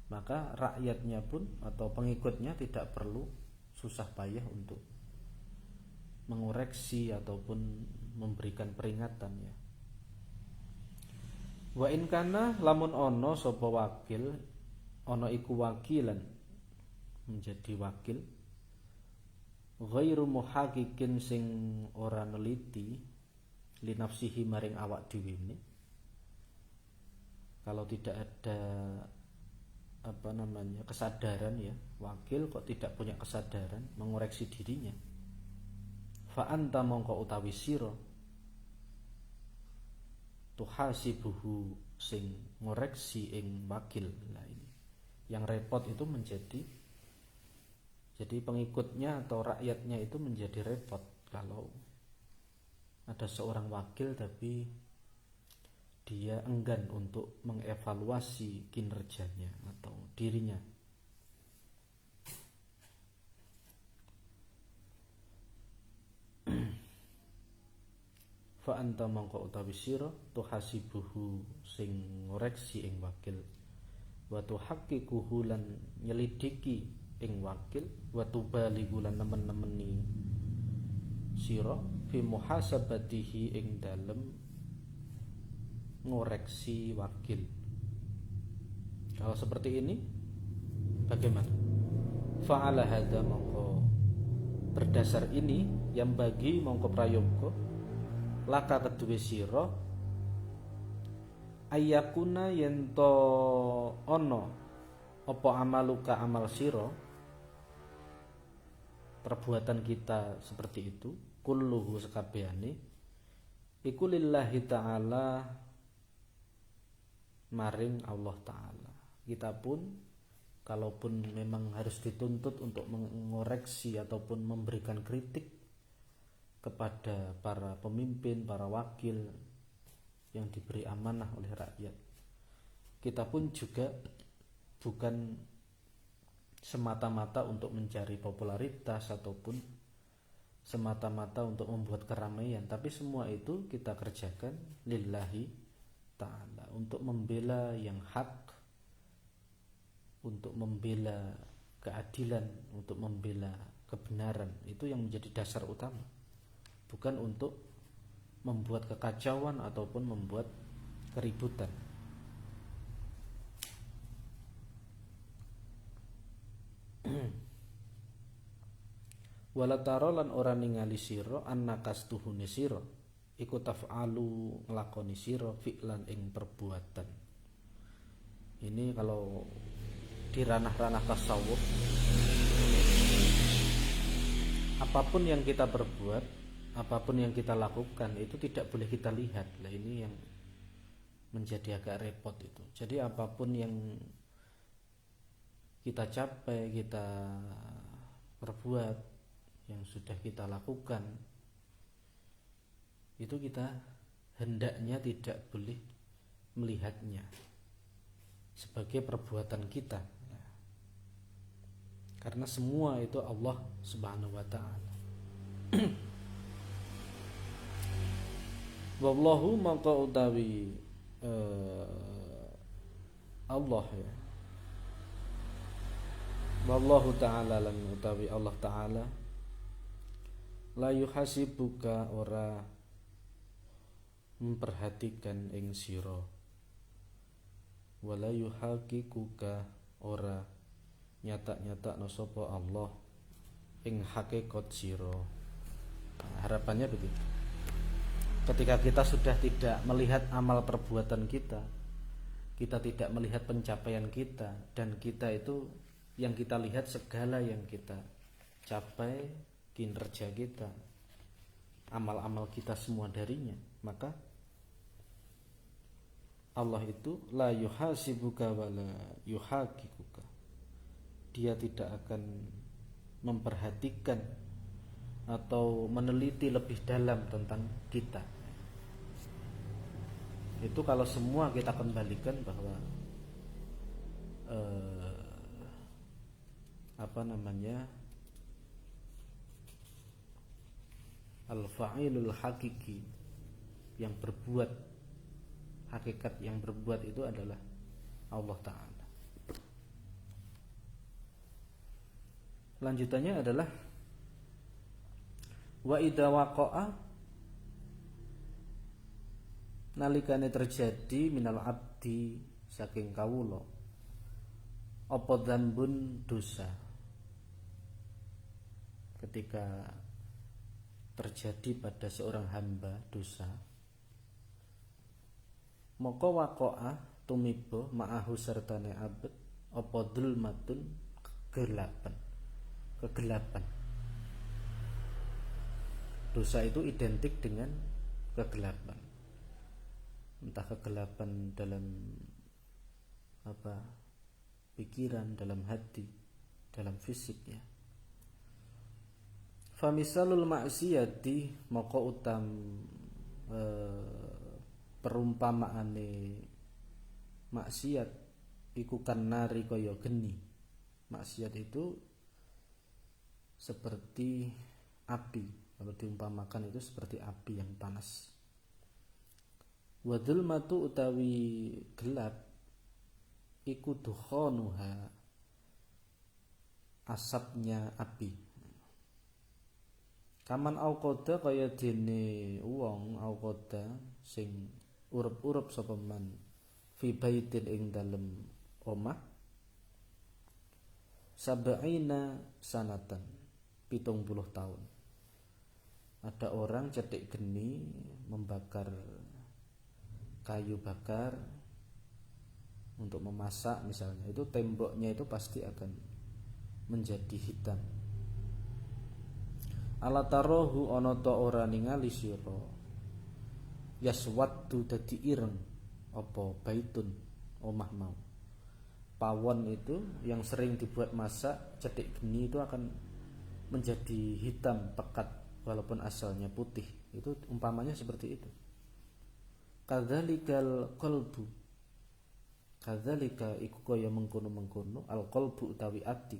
maka rakyatnya pun atau pengikutnya tidak perlu susah payah untuk mengoreksi ataupun memberikan peringatan ya. Wa in kana lamun ono sapa wakil, ono iku wakilan menjadi wakil, ghairu muhaqiqin sing ora neliti li nafsihi maring awak dhewe ne. Kalau tidak ada kesadaran ya, wakil kok tidak punya kesadaran mengoreksi dirinya, fa anta mongko utawi sira tuhasibuhu sing ngoreksi ing wakil. Nah ini yang repot itu jadi pengikutnya atau rakyatnya itu menjadi repot kalau ada seorang wakil tapi dia enggan untuk mengevaluasi kinerjanya atau dirinya. Fa anta mongko utawi sira tuhasibuhu sing ngoreksi ing wakil, wa tuhaqqiquhu lan nyelidiki ing wakil, wa tubalighu lan nemen-nemeni sira fi muhasabatihi ing dalem ngoreksi wakil. Kalau seperti ini bagaimana? Fa'ala hadza mongko berdasar ini yang bagi mongko prayoga laka keduwe sira ayakuna yento ono apa amaluka amal sira, perbuatan kita seperti itu, kulluhu sekabehane iku lillahi ta'ala maring Allah Ta'ala. Kita pun kalaupun memang harus dituntut untuk mengoreksi ataupun memberikan kritik kepada para pemimpin, para wakil yang diberi amanah oleh rakyat, kita pun juga bukan semata-mata untuk mencari popularitas ataupun semata-mata untuk membuat keramaian, tapi semua itu kita kerjakan lillahi ta'ala, untuk membela yang hak, untuk membela keadilan, untuk membela kebenaran. Itu yang menjadi dasar utama. bukan untuk membuat kekacauan ataupun membuat keributan. Wala taro lan ora ningali sira annakastuhune sira iku taf'alu nglakoni sira fi'lan ing perbuatan. Ini kalau di ranah-ranah tasawuf, apapun yang kita perbuat, apapun yang kita lakukan itu tidak boleh kita lihat. Lah ini yang menjadi agak repot itu. Jadi apapun yang kita capai, kita perbuat, yang sudah kita lakukan, itu kita hendaknya tidak boleh melihatnya sebagai perbuatan kita, karena semua itu Allah Subhanahu wa ta'ala. Wallahu maka utawi Allah ya, wallahu ta'ala lan utawi Allah ta'ala la yuhasibuka ora memperhatikan ing sira, wala yuhaqikuka ora nyata-nyata sapa Allah ing hakikat sira. Harapannya begitu. Ketika kita sudah tidak melihat amal perbuatan kita, kita tidak melihat pencapaian kita, dan kita itu yang kita lihat segala yang kita capai, kinerja kita, amal-amal kita semua darinya, maka Allah itu la yuhasibuka wala yuhaqikuka. Dia tidak akan memperhatikan atau meneliti lebih dalam tentang kita. Itu kalau semua kita kembalikan bahwa al-fa'ilul hakiki, yang berbuat, hakikat yang berbuat itu adalah Allah Ta'ala. Lanjutannya adalah wa idza waqa'a, nalikane terjadi minal abdi saking kawula apa dzambun dosa. Ketika terjadi pada seorang hamba dosa, maka waqa'a tumiba ma'ahu sertane abet apa dzulmatun kegelapan. Dosa itu identik dengan kegelapan, entah kegelapan dalam pikiran, dalam hati, dalam fisik ya. Famisalul maksiyati, maka perumpamaane maksiat iku kanari kaya geni. Maksiat itu seperti api, kalau diumpamakan itu seperti api yang panas. Wa dzulmatu utawi gelap iku dukhanuha, asapnya api. Kaman auqada kaya dene wong auqada sing urip-urip sapa man fi baitin ing dalem omah sab'ina sanatan 70 tahun. Ada orang cetik geni membakar kayu bakar untuk memasak misalnya, itu temboknya itu pasti akan menjadi hitam. Ala tarohu ana ta ora ningali sira yaswaddu dadi ireng apa baitun omah mau. Pawon itu yang sering dibuat masak cetik geni itu akan menjadi hitam pekat walaupun asalnya putih. Itu umpamanya seperti itu. Kadzalikal qalbu, kadzalika iku kaya mengkono-mengkono al qalbu utawi ati.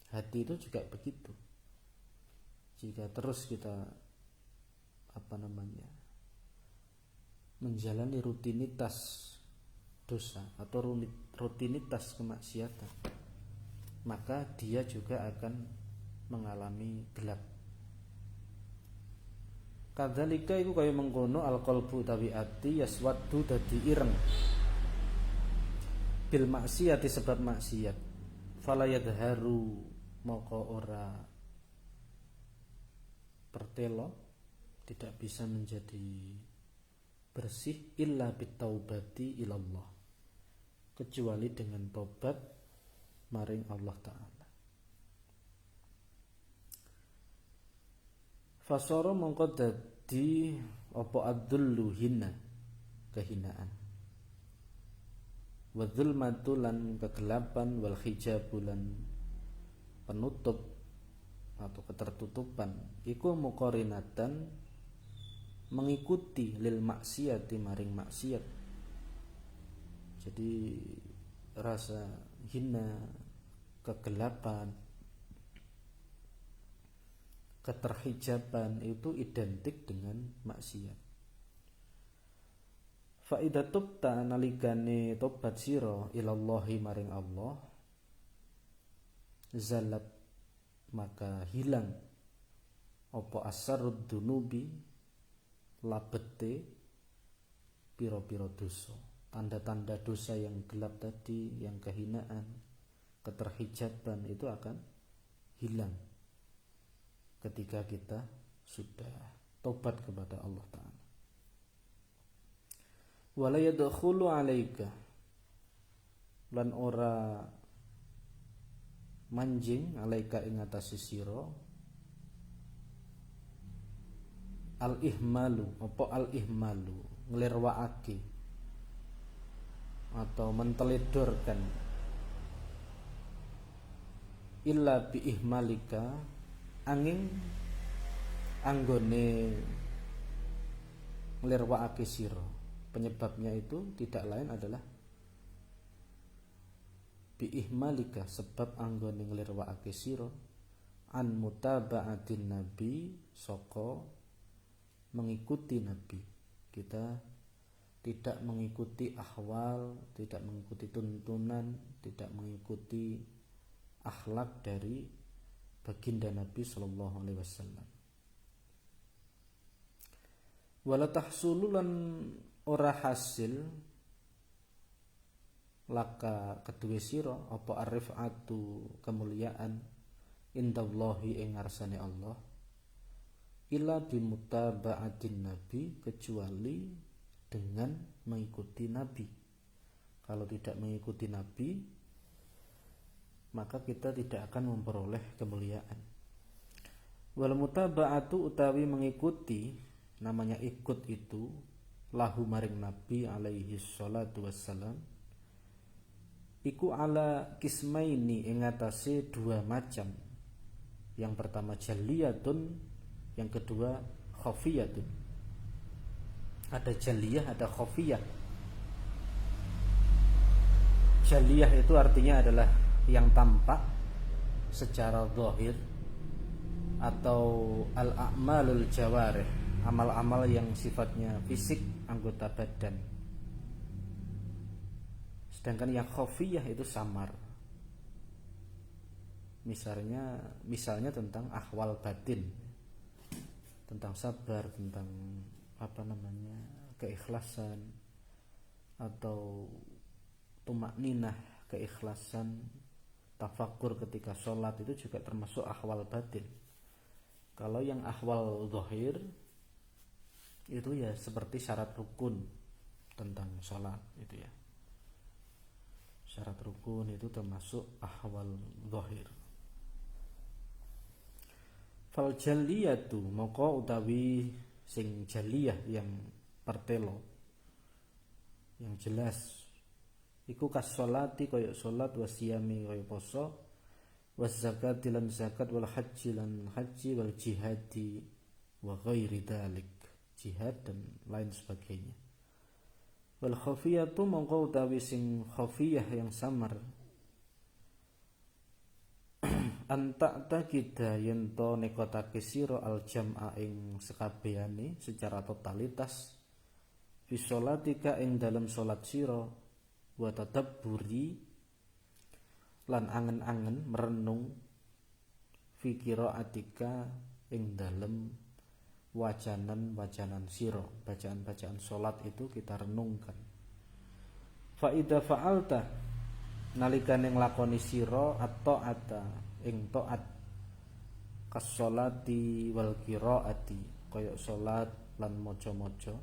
Hati itu juga begitu. Jika terus kita menjalani rutinitas dosa atau rutinitas kemaksiatan, maka dia juga akan mengalami gelap. Kadzalika iku kaya mengkono alqalbu utawi ati yaswaddu dadi ireng bil maksiyati sebab maksiat fala yadharu maka ora pertelo tidak bisa menjadi bersih illa bitaubati ilallah kecuali dengan tobat maring Allah Ta'ala. Fasara mongko dadi apa adzullu hina kehinaan wa dzulmatu lan kegelapan wal hijabu lan penutup atau ketertutupan iku muqarinatan mengikuti lil maksiati maring maksiat. Jadi rasa hina, kegelapan, keterhijaban itu identik dengan maksiat. Fa idza tubta nalikane tobat sira ilallahi maring Allah zalat maka hilang apa asarud dunubi labete piro-piro dosa, tanda-tanda dosa yang gelap tadi, yang kehinaan, keterhijaban itu akan hilang ketika kita sudah tobat kepada Allah Ta'ala. Wala yadkhulu alaika lan ora manjing alaika ing atase sira al ihmalu apa al ihmalu nglirwakake atau menteledorkan illa bi ihmalika angin anggone nglirwakake sira. Penyebabnya itu tidak lain adalah bi ihmalika sebab anggone nglirwakake sira an mutaba'atin nabi saka mengikuti nabi. Kita tidak mengikuti ahwal, tidak mengikuti tuntunan, tidak mengikuti akhlak dari baginda Nabi sallallahu alaihi wasallam. Wala tahsululan ora hasil laka kedue sira apa arifatu kemuliaan indallahi ing ngarsane Allah illa bimutaba'atin nabi kecuali dengan mengikuti nabi. Kalau tidak mengikuti nabi maka kita tidak akan memperoleh kemuliaan. Wal mutaba'atu utawi mengikuti namanya ikut itu lahu maring nabi alaihi salatu wassalam iku ala kismaini ing atase dua macam. Yang pertama jaliyatun, yang kedua khafiyatun. Ada jaliyah, ada khafiyah. Jaliyah itu artinya adalah yang tampak secara zahir atau al-a'malul jawarih, amal-amal yang sifatnya fisik anggota badan. Sedangkan yang khafiyah itu samar. Misalnya tentang ahwal batin, tentang sabar, tentang keikhlasan atau tumakninah, keikhlasan, tafakur ketika sholat itu juga termasuk ahwal batin. Kalau yang ahwal zahir itu ya seperti syarat rukun tentang sholat itu ya. Syarat rukun itu termasuk ahwal zahir. Fal jaliyatu maka utawi sing jaliyah yang pertelo yang jelas iku kasolati kaya salat wasiyami kaya poso wazakati lan zakat wal haji lan haji wal jihadi wa ghairi dalik jihad dan lain sebagainya. Wal khafiyatu mongko utawi sing khafiyah yang samar anta kita yen to nekotake sira al jam'a ing sekabehane secara totalitas fi sholatika ing dalam salat sira wa tadabburi lan angen-angen merenung fi qiraatika ing dalem wacanan sira, bacaan-bacaan salat itu kita renungkan. Fa idza fa'alta nalikane nglakoni sira at-ta'ata ing taat kas-sholati wal qiraati kaya salat lan maca-maca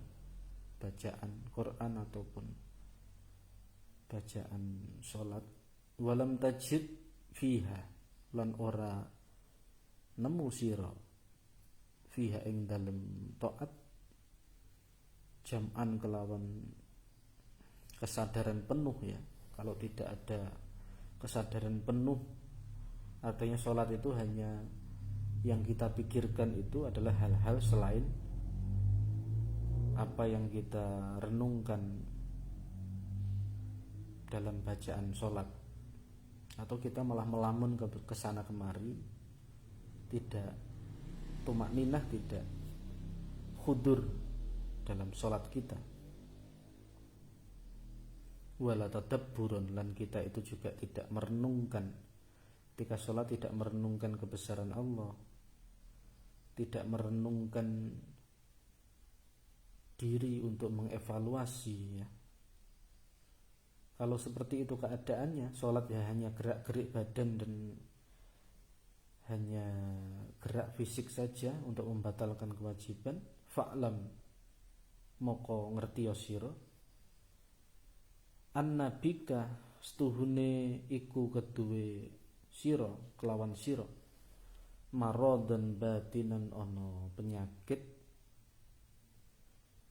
bacaan Quran ataupun bacaan salat, walam tajid fiha lan ora nemu sira fiha ing dalem taat jam'an kelawan kesadaran penuh ya. Kalau tidak ada kesadaran penuh artinya sholat itu hanya yang kita pikirkan itu adalah hal-hal selain apa yang kita renungkan dalam bacaan sholat, atau kita malah melamun ke sana kemari, tidak tumakninah, tidak khudur dalam sholat kita. Wala tadabburun, lan kita itu juga tidak merenungkan ketika sholat, tidak merenungkan kebesaran Allah, tidak merenungkan diri untuk mengevaluasi ya. Kalau seperti itu keadaannya, sholat ya hanya gerak-gerik badan dan hanya gerak fisik saja untuk membatalkan kewajiban, fa'lam moko ngerti sira annabika setuhune iku keduwe sira kelawan sira maradan batinan ono penyakit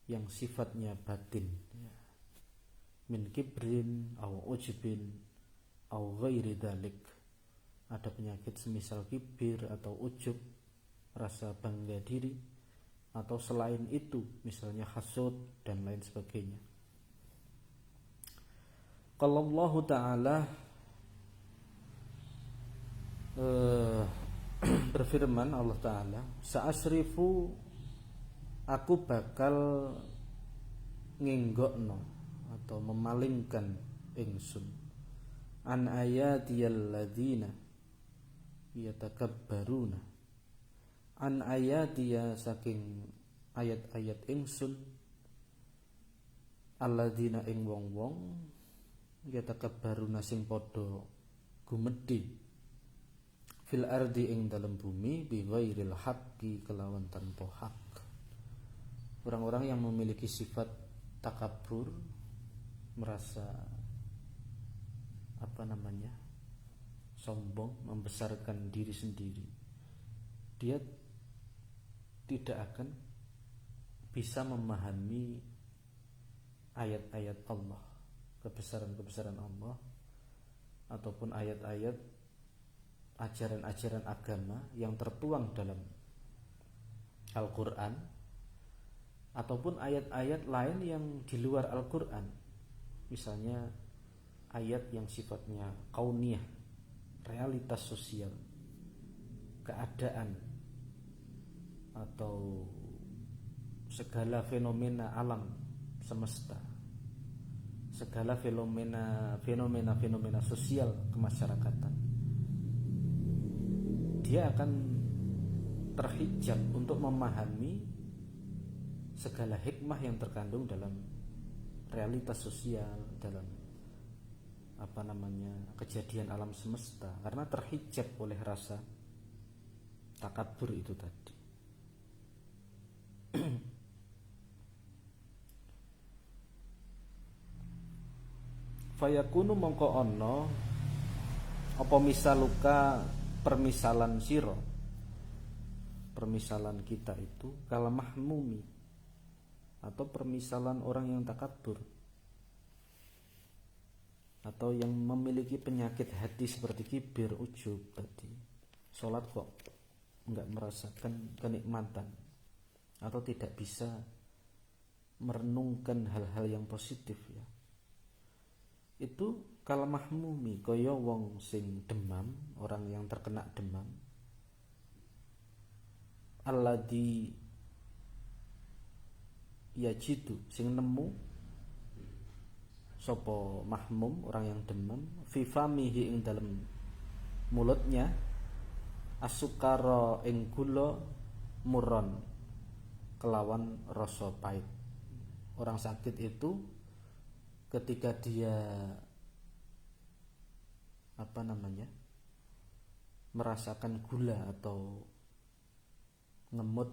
yang sifatnya batin ya. Min kibrin au ujbin au ghairi dalik, ada penyakit semisal kibir atau ujub, rasa bangga diri, atau selain itu misalnya hasud dan lain sebagainya. Kalau Allah Ta'ala berfirman, Allah Ta'ala, sa'asrifu, aku bakal nginggokno atau memalingkan ingsun an ayatiyal ladzina yatakabbaruna, an ayatiya saking ayat-ayat ingsun, alladzina ing wong-wong yatakabbaruna sing padha gumedhi fil ardi ing dalam bumi bi ghairil haqqi kelawan tanpa hak. Orang-orang yang memiliki sifat takabur, merasa sombong, membesarkan diri sendiri, dia tidak akan bisa memahami ayat-ayat Allah, kebesaran-kebesaran Allah, ataupun ayat-ayat ajaran-ajaran agama yang tertuang dalam Al-Quran, ataupun ayat-ayat lain yang di luar Al-Quran, misalnya ayat yang sifatnya kauniyah, realitas sosial, keadaan, atau segala fenomena alam semesta, segala fenomena sosial kemasyarakatan, dia akan terhijab untuk memahami segala hikmah yang terkandung dalam realitas sosial, dalam kejadian alam semesta, karena terhijab oleh rasa takabur itu tadi. Fayakunu mongko ono apa misaluka permisalan siro, permisalan kita itu kala mahmumi, atau permisalan orang yang takabur, atau yang memiliki penyakit hati seperti kibir, ujub tadi. Sholat kok enggak merasakan kenikmatan, atau tidak bisa merenungkan hal-hal yang positif ya. Itu kala mahmumi, kaya wong sing demam, orang yang terkena demam, alladzi yajidu, sing nemu sapa mahmum, orang yang demam, fi famihi ing dalem mulutnya, asukara ing gula, muron kelawan rasa pahit. Orang sakit itu ketika dia merasakan gula atau ngemut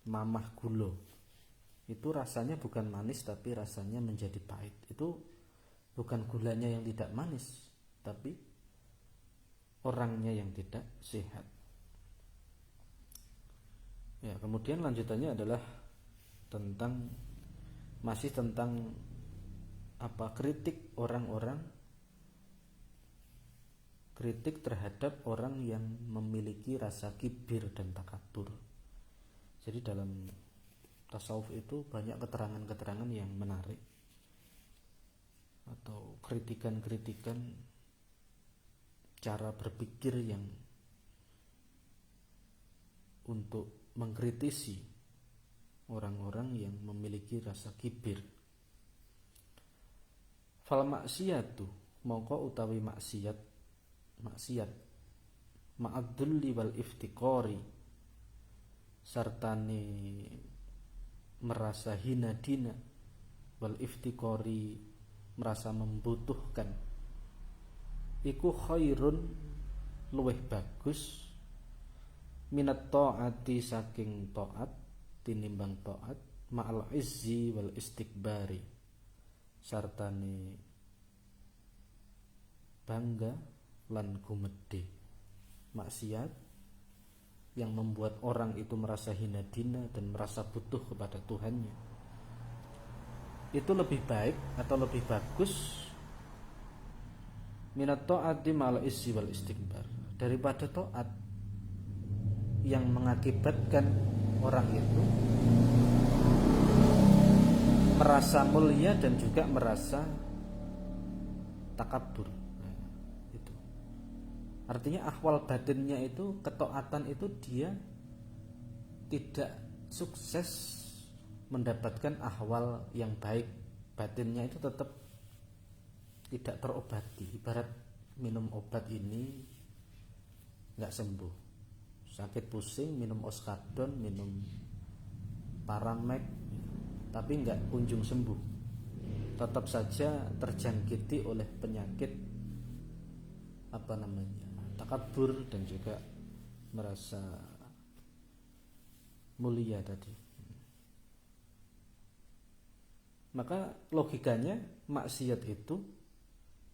mamah gula, itu rasanya bukan manis tapi rasanya menjadi pahit. Itu bukan gulanya yang tidak manis, tapi orangnya yang tidak sehat. Ya, kemudian lanjutannya adalah masih tentang kritik terhadap orang yang memiliki rasa kibir dan takabur. Jadi dalam tasawuf itu banyak keterangan-keterangan yang menarik atau kritikan-kritikan cara berpikir yang untuk mengkritisi orang-orang yang memiliki rasa kibir. Fal maksiyatu mongko utawi maksiat ma'adzulli wal iftiqori sartane merasa hina dina wal iftiqori merasa membutuhkan iku khairun luweh bagus minat ta'ati saking ta'at tinimbang ta'at ma'al izzi wal istikbari sartane bangga lan gumedhe. Maksiat yang membuat orang itu merasa hina dina dan merasa butuh kepada Tuhannya itu lebih baik atau lebih bagus minat ta'ati ma'al izzi wal istikbar daripada ta'at yang mengakibatkan orang itu merasa mulia dan juga merasa takabur. Itu artinya ahwal batinnya itu, ketaatan itu dia tidak sukses mendapatkan ahwal yang baik, batinnya itu tetap tidak terobati. Ibarat minum obat ini nggak sembuh, sakit pusing minum oskadon, minum paramek, tapi nggak kunjung sembuh, tetap saja terjangkiti oleh penyakit takabur dan juga merasa mulia tadi. Maka logikanya maksiat itu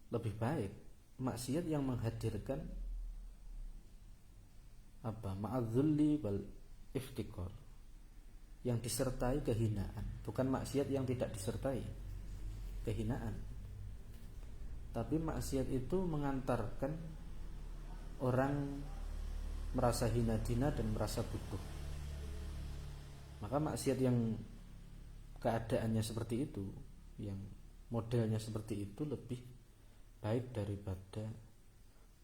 lebih baik, maksiat yang menghadirkan ma'adzulli wal iftikor, yang disertai kehinaan, bukan maksiat yang tidak disertai kehinaan. Tapi maksiat itu mengantarkan orang merasa hina dina dan merasa butuh. Maka maksiat yang keadaannya seperti itu, yang modelnya seperti itu lebih baik daripada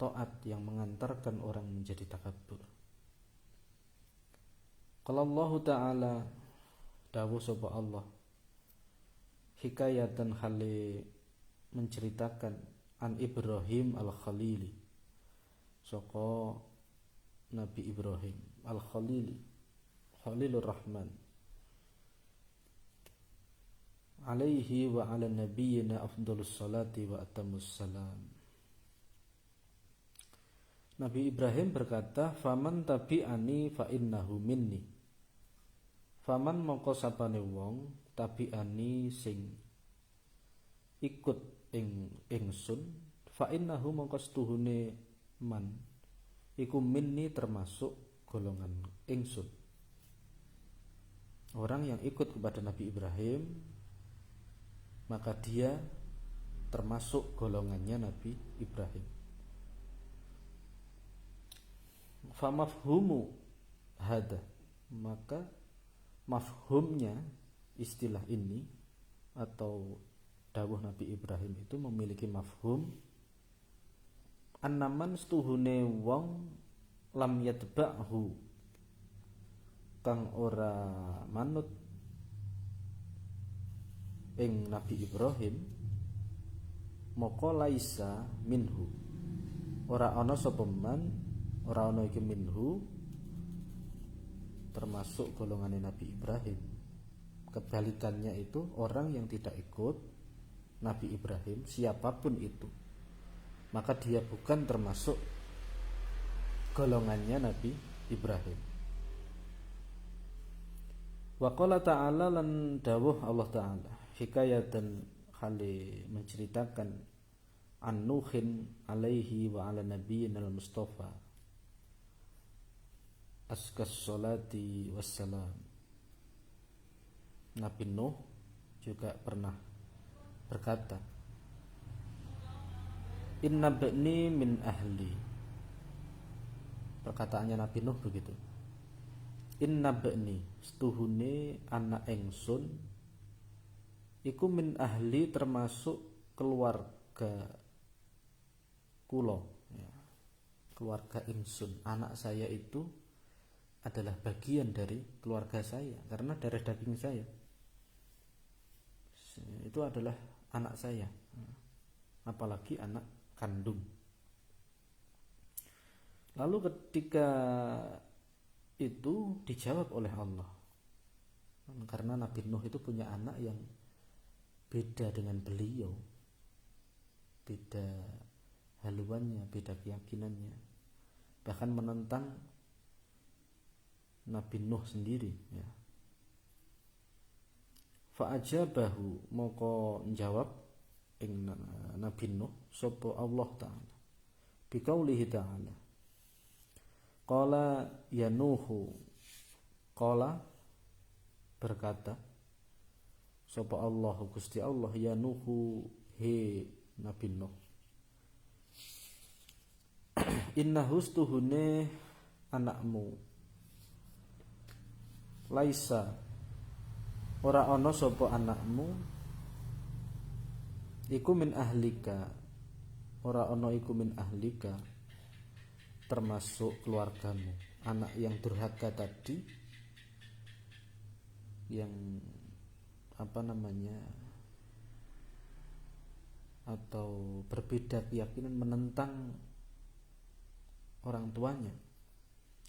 taat yang mengantarkan orang menjadi takabur. Qala Allah Ta'ala dawuh sapa Allah hikayatan hale menceritakan an Ibrahim al-Khalili, saka Nabi Ibrahim al-Khalili Khalilur Rahman alaihi wa ala nabiyyina afdhalus salati wa atamus salam. Nabi Ibrahim berkata, faman tabi'ani fa innahu minni. Faman mongko sapane wong tabi'ani sing ikut ingsun fa innahu mongko setuhune man iku minni termasuk golongan ingsun. Orang yang ikut kepada Nabi Ibrahim maka dia termasuk golongannya Nabi Ibrahim. Famafhumu hada, maka mafhumnya istilah ini atau dawuh Nabi Ibrahim itu memiliki mafhum annaman stuhune wong lam yatba'hu kang ora manut ing Nabi Ibrahim moko laisa minhu, ora ana sapa man, ora ana iki minhu termasuk golongan Nabi Ibrahim. Kebalikannya itu orang yang tidak ikut Nabi Ibrahim, siapapun itu, maka dia bukan termasuk golongannya Nabi Ibrahim. Wa qala ta'ala, lan dawuh Allah Ta'ala hikayatan hale menceritakan an Nuhin alaihi wa ala nabiyyina al-mustafa askas salati wassalam. Nabi Nuh juga pernah berkata, inna bani min ahli. Perkataannya Nabi Nuh begitu, inna bani, setuhune anak engsun iku min ahli, termasuk keluarga kulo, ya, keluarga ingsun. Anak saya itu adalah bagian dari keluarga saya karena darah daging saya. Itu adalah anak saya, apalagi anak kandung. Lalu ketika itu dijawab oleh Allah, karena Nabi Nuh itu punya anak yang beda dengan beliau, beda haluannya, beda keyakinannya, bahkan menentang Nabi Nuh sendiri, ya. Fa'ajabahu, moko njawab ing Nabi Nuh sapa Allah Ta'ala biqaulihi ta'ala, qala ya Nuhu, qala berkata sapa Allah Gusti Allah, ya Nuhu, he Nabi Nuh, innahu stuhune anakmu, laisa ora ana sapa anakmu, iku min ahlika, ora ana iku min ahlika, termasuk keluargamu. Anak yang durhaka tadi, yang atau berbeda keyakinan, menentang orang tuanya,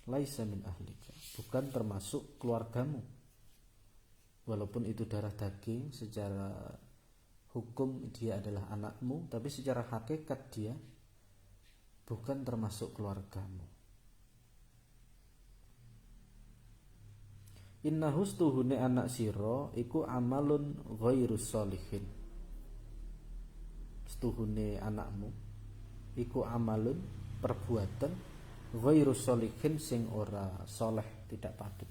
laisa min ahlika, bukan termasuk keluargamu. Walaupun itu darah daging, secara hukum dia adalah anakmu, tapi secara hakikat dia bukan termasuk keluargamu. Innahu stuhune anak siro iku amalun ghairus sholihin. Stuhune anakmu iku amalun, perbuatan, ghairus sholihin, sing ora soleh, tidak patut.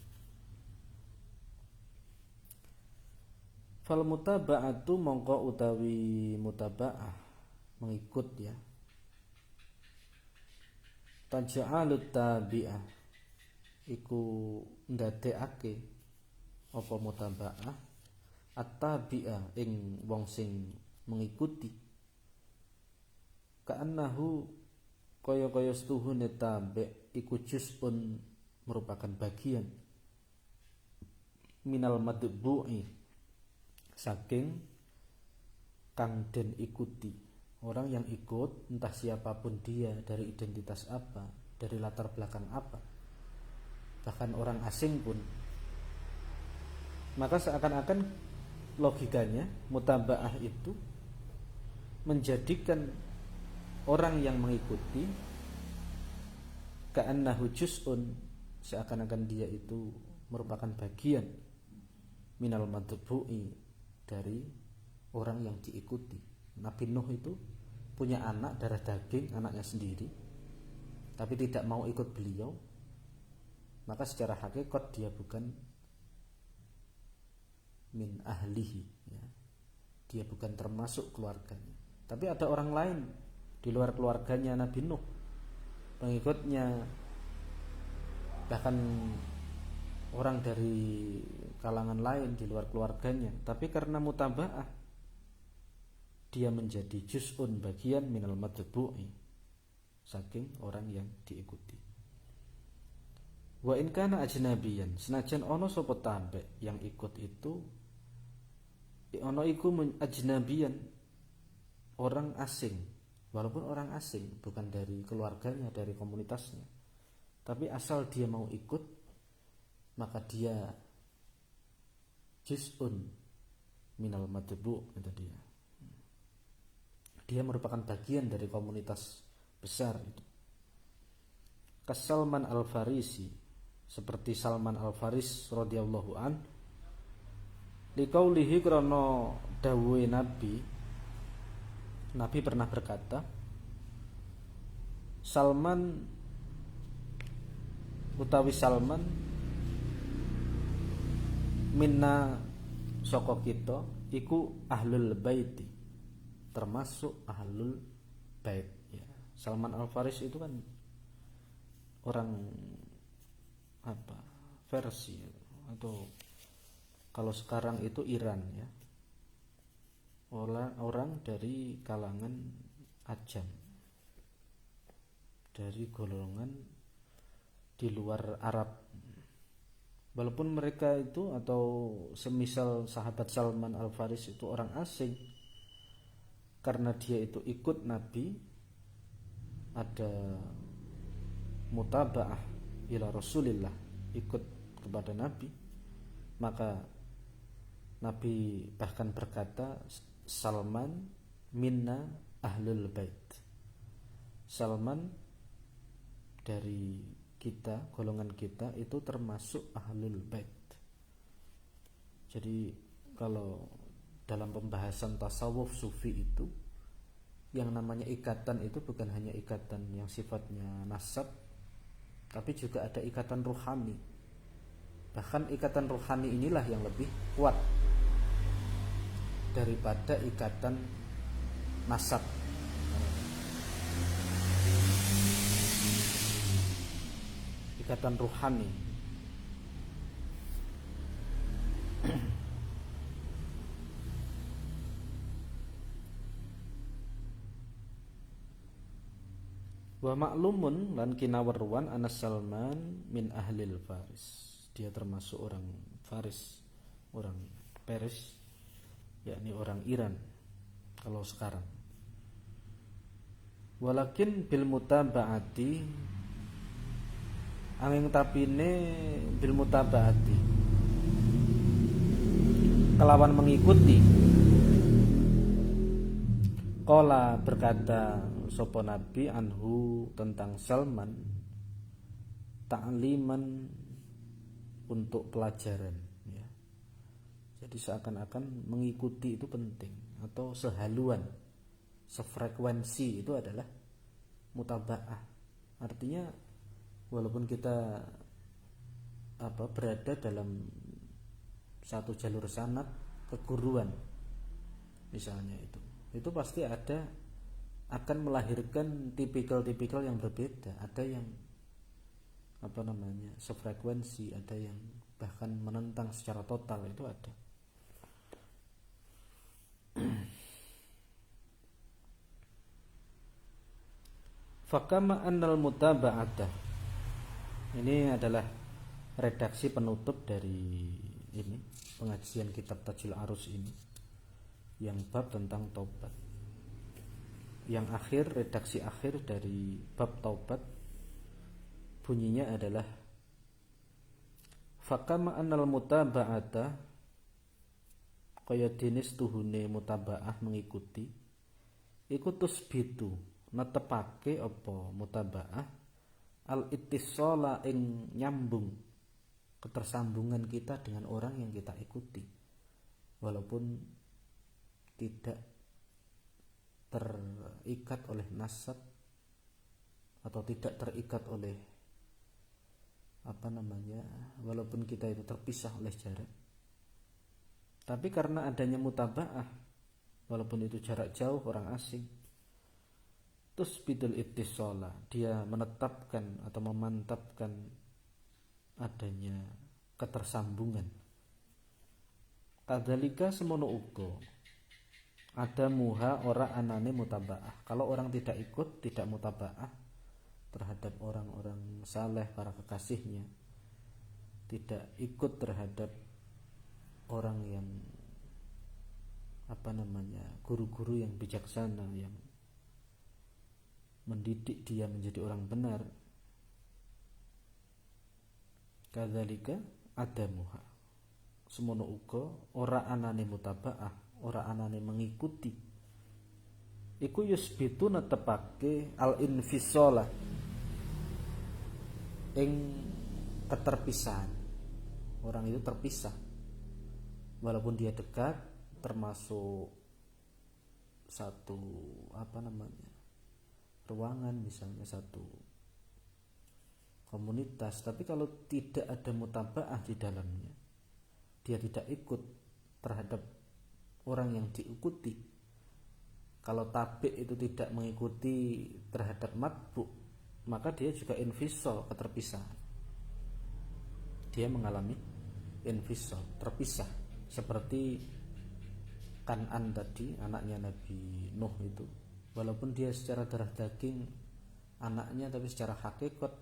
Fal mutaba'atu, mongko utawi mutaba'ah, mengikut, ya. Taj'alut tabi'ah, iku ndadekake apa mutaba'ah at-tabi'ah ing wong sing mengikuti, ka'annahu, kaya-kaya setuhune tabi' iku juz'un, merupakan bagian, minal madbu'i, saking kang den ikuti. Orang yang ikut, entah siapapun dia, dari identitas apa, dari latar belakang apa, bahkan orang asing pun, maka seakan-akan logikanya mutaba'ah itu menjadikan orang yang mengikuti ka'annahu juz'un, seakan-akan dia itu merupakan bagian, minal madbu'i, dari orang yang diikuti. Nabi Nuh itu punya anak darah daging, anaknya sendiri, tapi tidak mau ikut beliau, maka secara hakikat dia bukan min ahlihi, ya. Dia bukan termasuk keluarganya. Tapi ada orang lain di luar keluarganya Nabi Nuh, pengikutnya, bahkan orang dari kalangan lain di luar keluarganya, tapi karena mutaba'ah dia menjadi juz'un, bagian, minal madbu'i, saking orang yang diikuti. Wa in kana ajnabiyan, senajan ono sapa tabe yang ikut itu, ono iku ajnabiyan, orang asing, walaupun orang asing, bukan dari keluarganya, dari komunitasnya, tapi asal dia mau ikut, maka dia juz'un minal madbu, kata dia. Dia merupakan bagian dari komunitas besar itu. Salman Al-Farisi, seperti Salman Al-Faris radhiyallahu an, liqaulihi krana dawuhe Nabi pernah berkata, Salman utawi Salman minna saka kita iku ahlul baiti, termasuk ahlul bait ya. Salman Al-Faris itu kan orang versi atau kalau sekarang itu Iran ya, orang dari kalangan Ajam, dari golongan di luar Arab. Walaupun mereka itu atau semisal sahabat Salman Al-Faris itu orang asing, karena dia itu ikut Nabi, ada mutaba'ah ila Rasulillah, ikut kepada Nabi, maka Nabi bahkan berkata, Salman minna ahlul bait, Salman dari kita, golongan kita itu termasuk ahlul bait. Jadi kalau dalam pembahasan tasawuf sufi itu, yang namanya ikatan itu bukan hanya ikatan yang sifatnya nasab, tapi juga ada ikatan ruhani. Bahkan ikatan ruhani inilah yang lebih kuat daripada ikatan nasab. Ikatan ruhani. Wa ma'lumun lan kinawerwan Anas Salman min ahlil Faris. Dia termasuk orang Faris, orang Peris, yakni orang Iran kalau sekarang. Walakin bil mutaba'ati, angin tapine bil mutaba'ati, kelawan mengikuti. Qala berkata sapa Nabi anhu tentang Salman, ta'liman untuk pelajaran ya. Jadi seakan-akan mengikuti itu penting, atau sehaluan, sefrekuensi itu adalah mutaba'ah. Artinya walaupun kita berada dalam satu jalur sanad keguruan misalnya, itu pasti akan melahirkan tipikal-tipikal yang berbeda. Ada yang sefrekuensi, ada yang bahkan menentang secara total, itu ada. Fakama annal mutaba'ata, ini adalah redaksi penutup dari ini pengajian kitab Tajul Arus ini, yang bab tentang taubat. Yang akhir, redaksi akhir dari bab taubat, bunyinya adalah fakama annal mutaba'ata, kaya dinis tuhune mutaba'ah mengikuti, iku tusbitu netepake apa mutaba'ah al ittisala ing nyambung, ketersambungan kita dengan orang yang kita ikuti, walaupun tidak terikat oleh nasab atau tidak terikat oleh walaupun kita itu terpisah oleh jarak, tapi karena adanya mutaba'ah, walaupun itu jarak jauh, orang asing, terus bidul ittisala, dia menetapkan atau memantapkan adanya ketersambungan. Kadzalika semono uga ada muha ora anane mutaba'ah. Kalau orang tidak ikut, tidak mutaba'ah terhadap orang-orang saleh, para kekasihnya, tidak ikut terhadap orang yang guru-guru yang bijaksana, yang mendidik dia menjadi orang benar. Kadzalika adamuha. Semono uga ora anane mutabaah, ora anane mengikuti. Iku yusbitu netepake al-infisala ing keterpisahan. Orang itu terpisah. Walaupun dia dekat, termasuk satu ruangan, misalnya satu komunitas, tapi kalau tidak ada mutabaah di dalamnya, dia tidak ikut terhadap orang yang diikuti. Kalau tabi itu tidak mengikuti terhadap matbu, maka dia juga infisal, keterpisahan. Dia mengalami infisal, terpisah, seperti Kan'an tadi, anaknya Nabi Nuh itu. Walaupun dia secara darah daging anaknya, tapi secara hakikat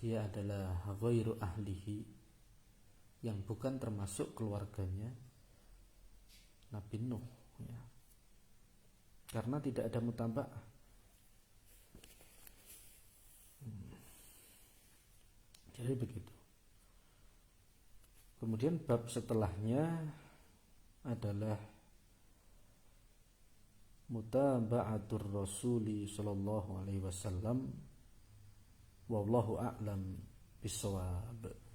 dia adalah ghairu ahlihi, yang bukan termasuk keluarganya Nabi Nuh, ya. Karena tidak ada mutabaah. Jadi begitu. Kemudian bab setelahnya adalah mutaba'atur rasuli sallallahu alaihi wasallam wallahu a'lam bissawab.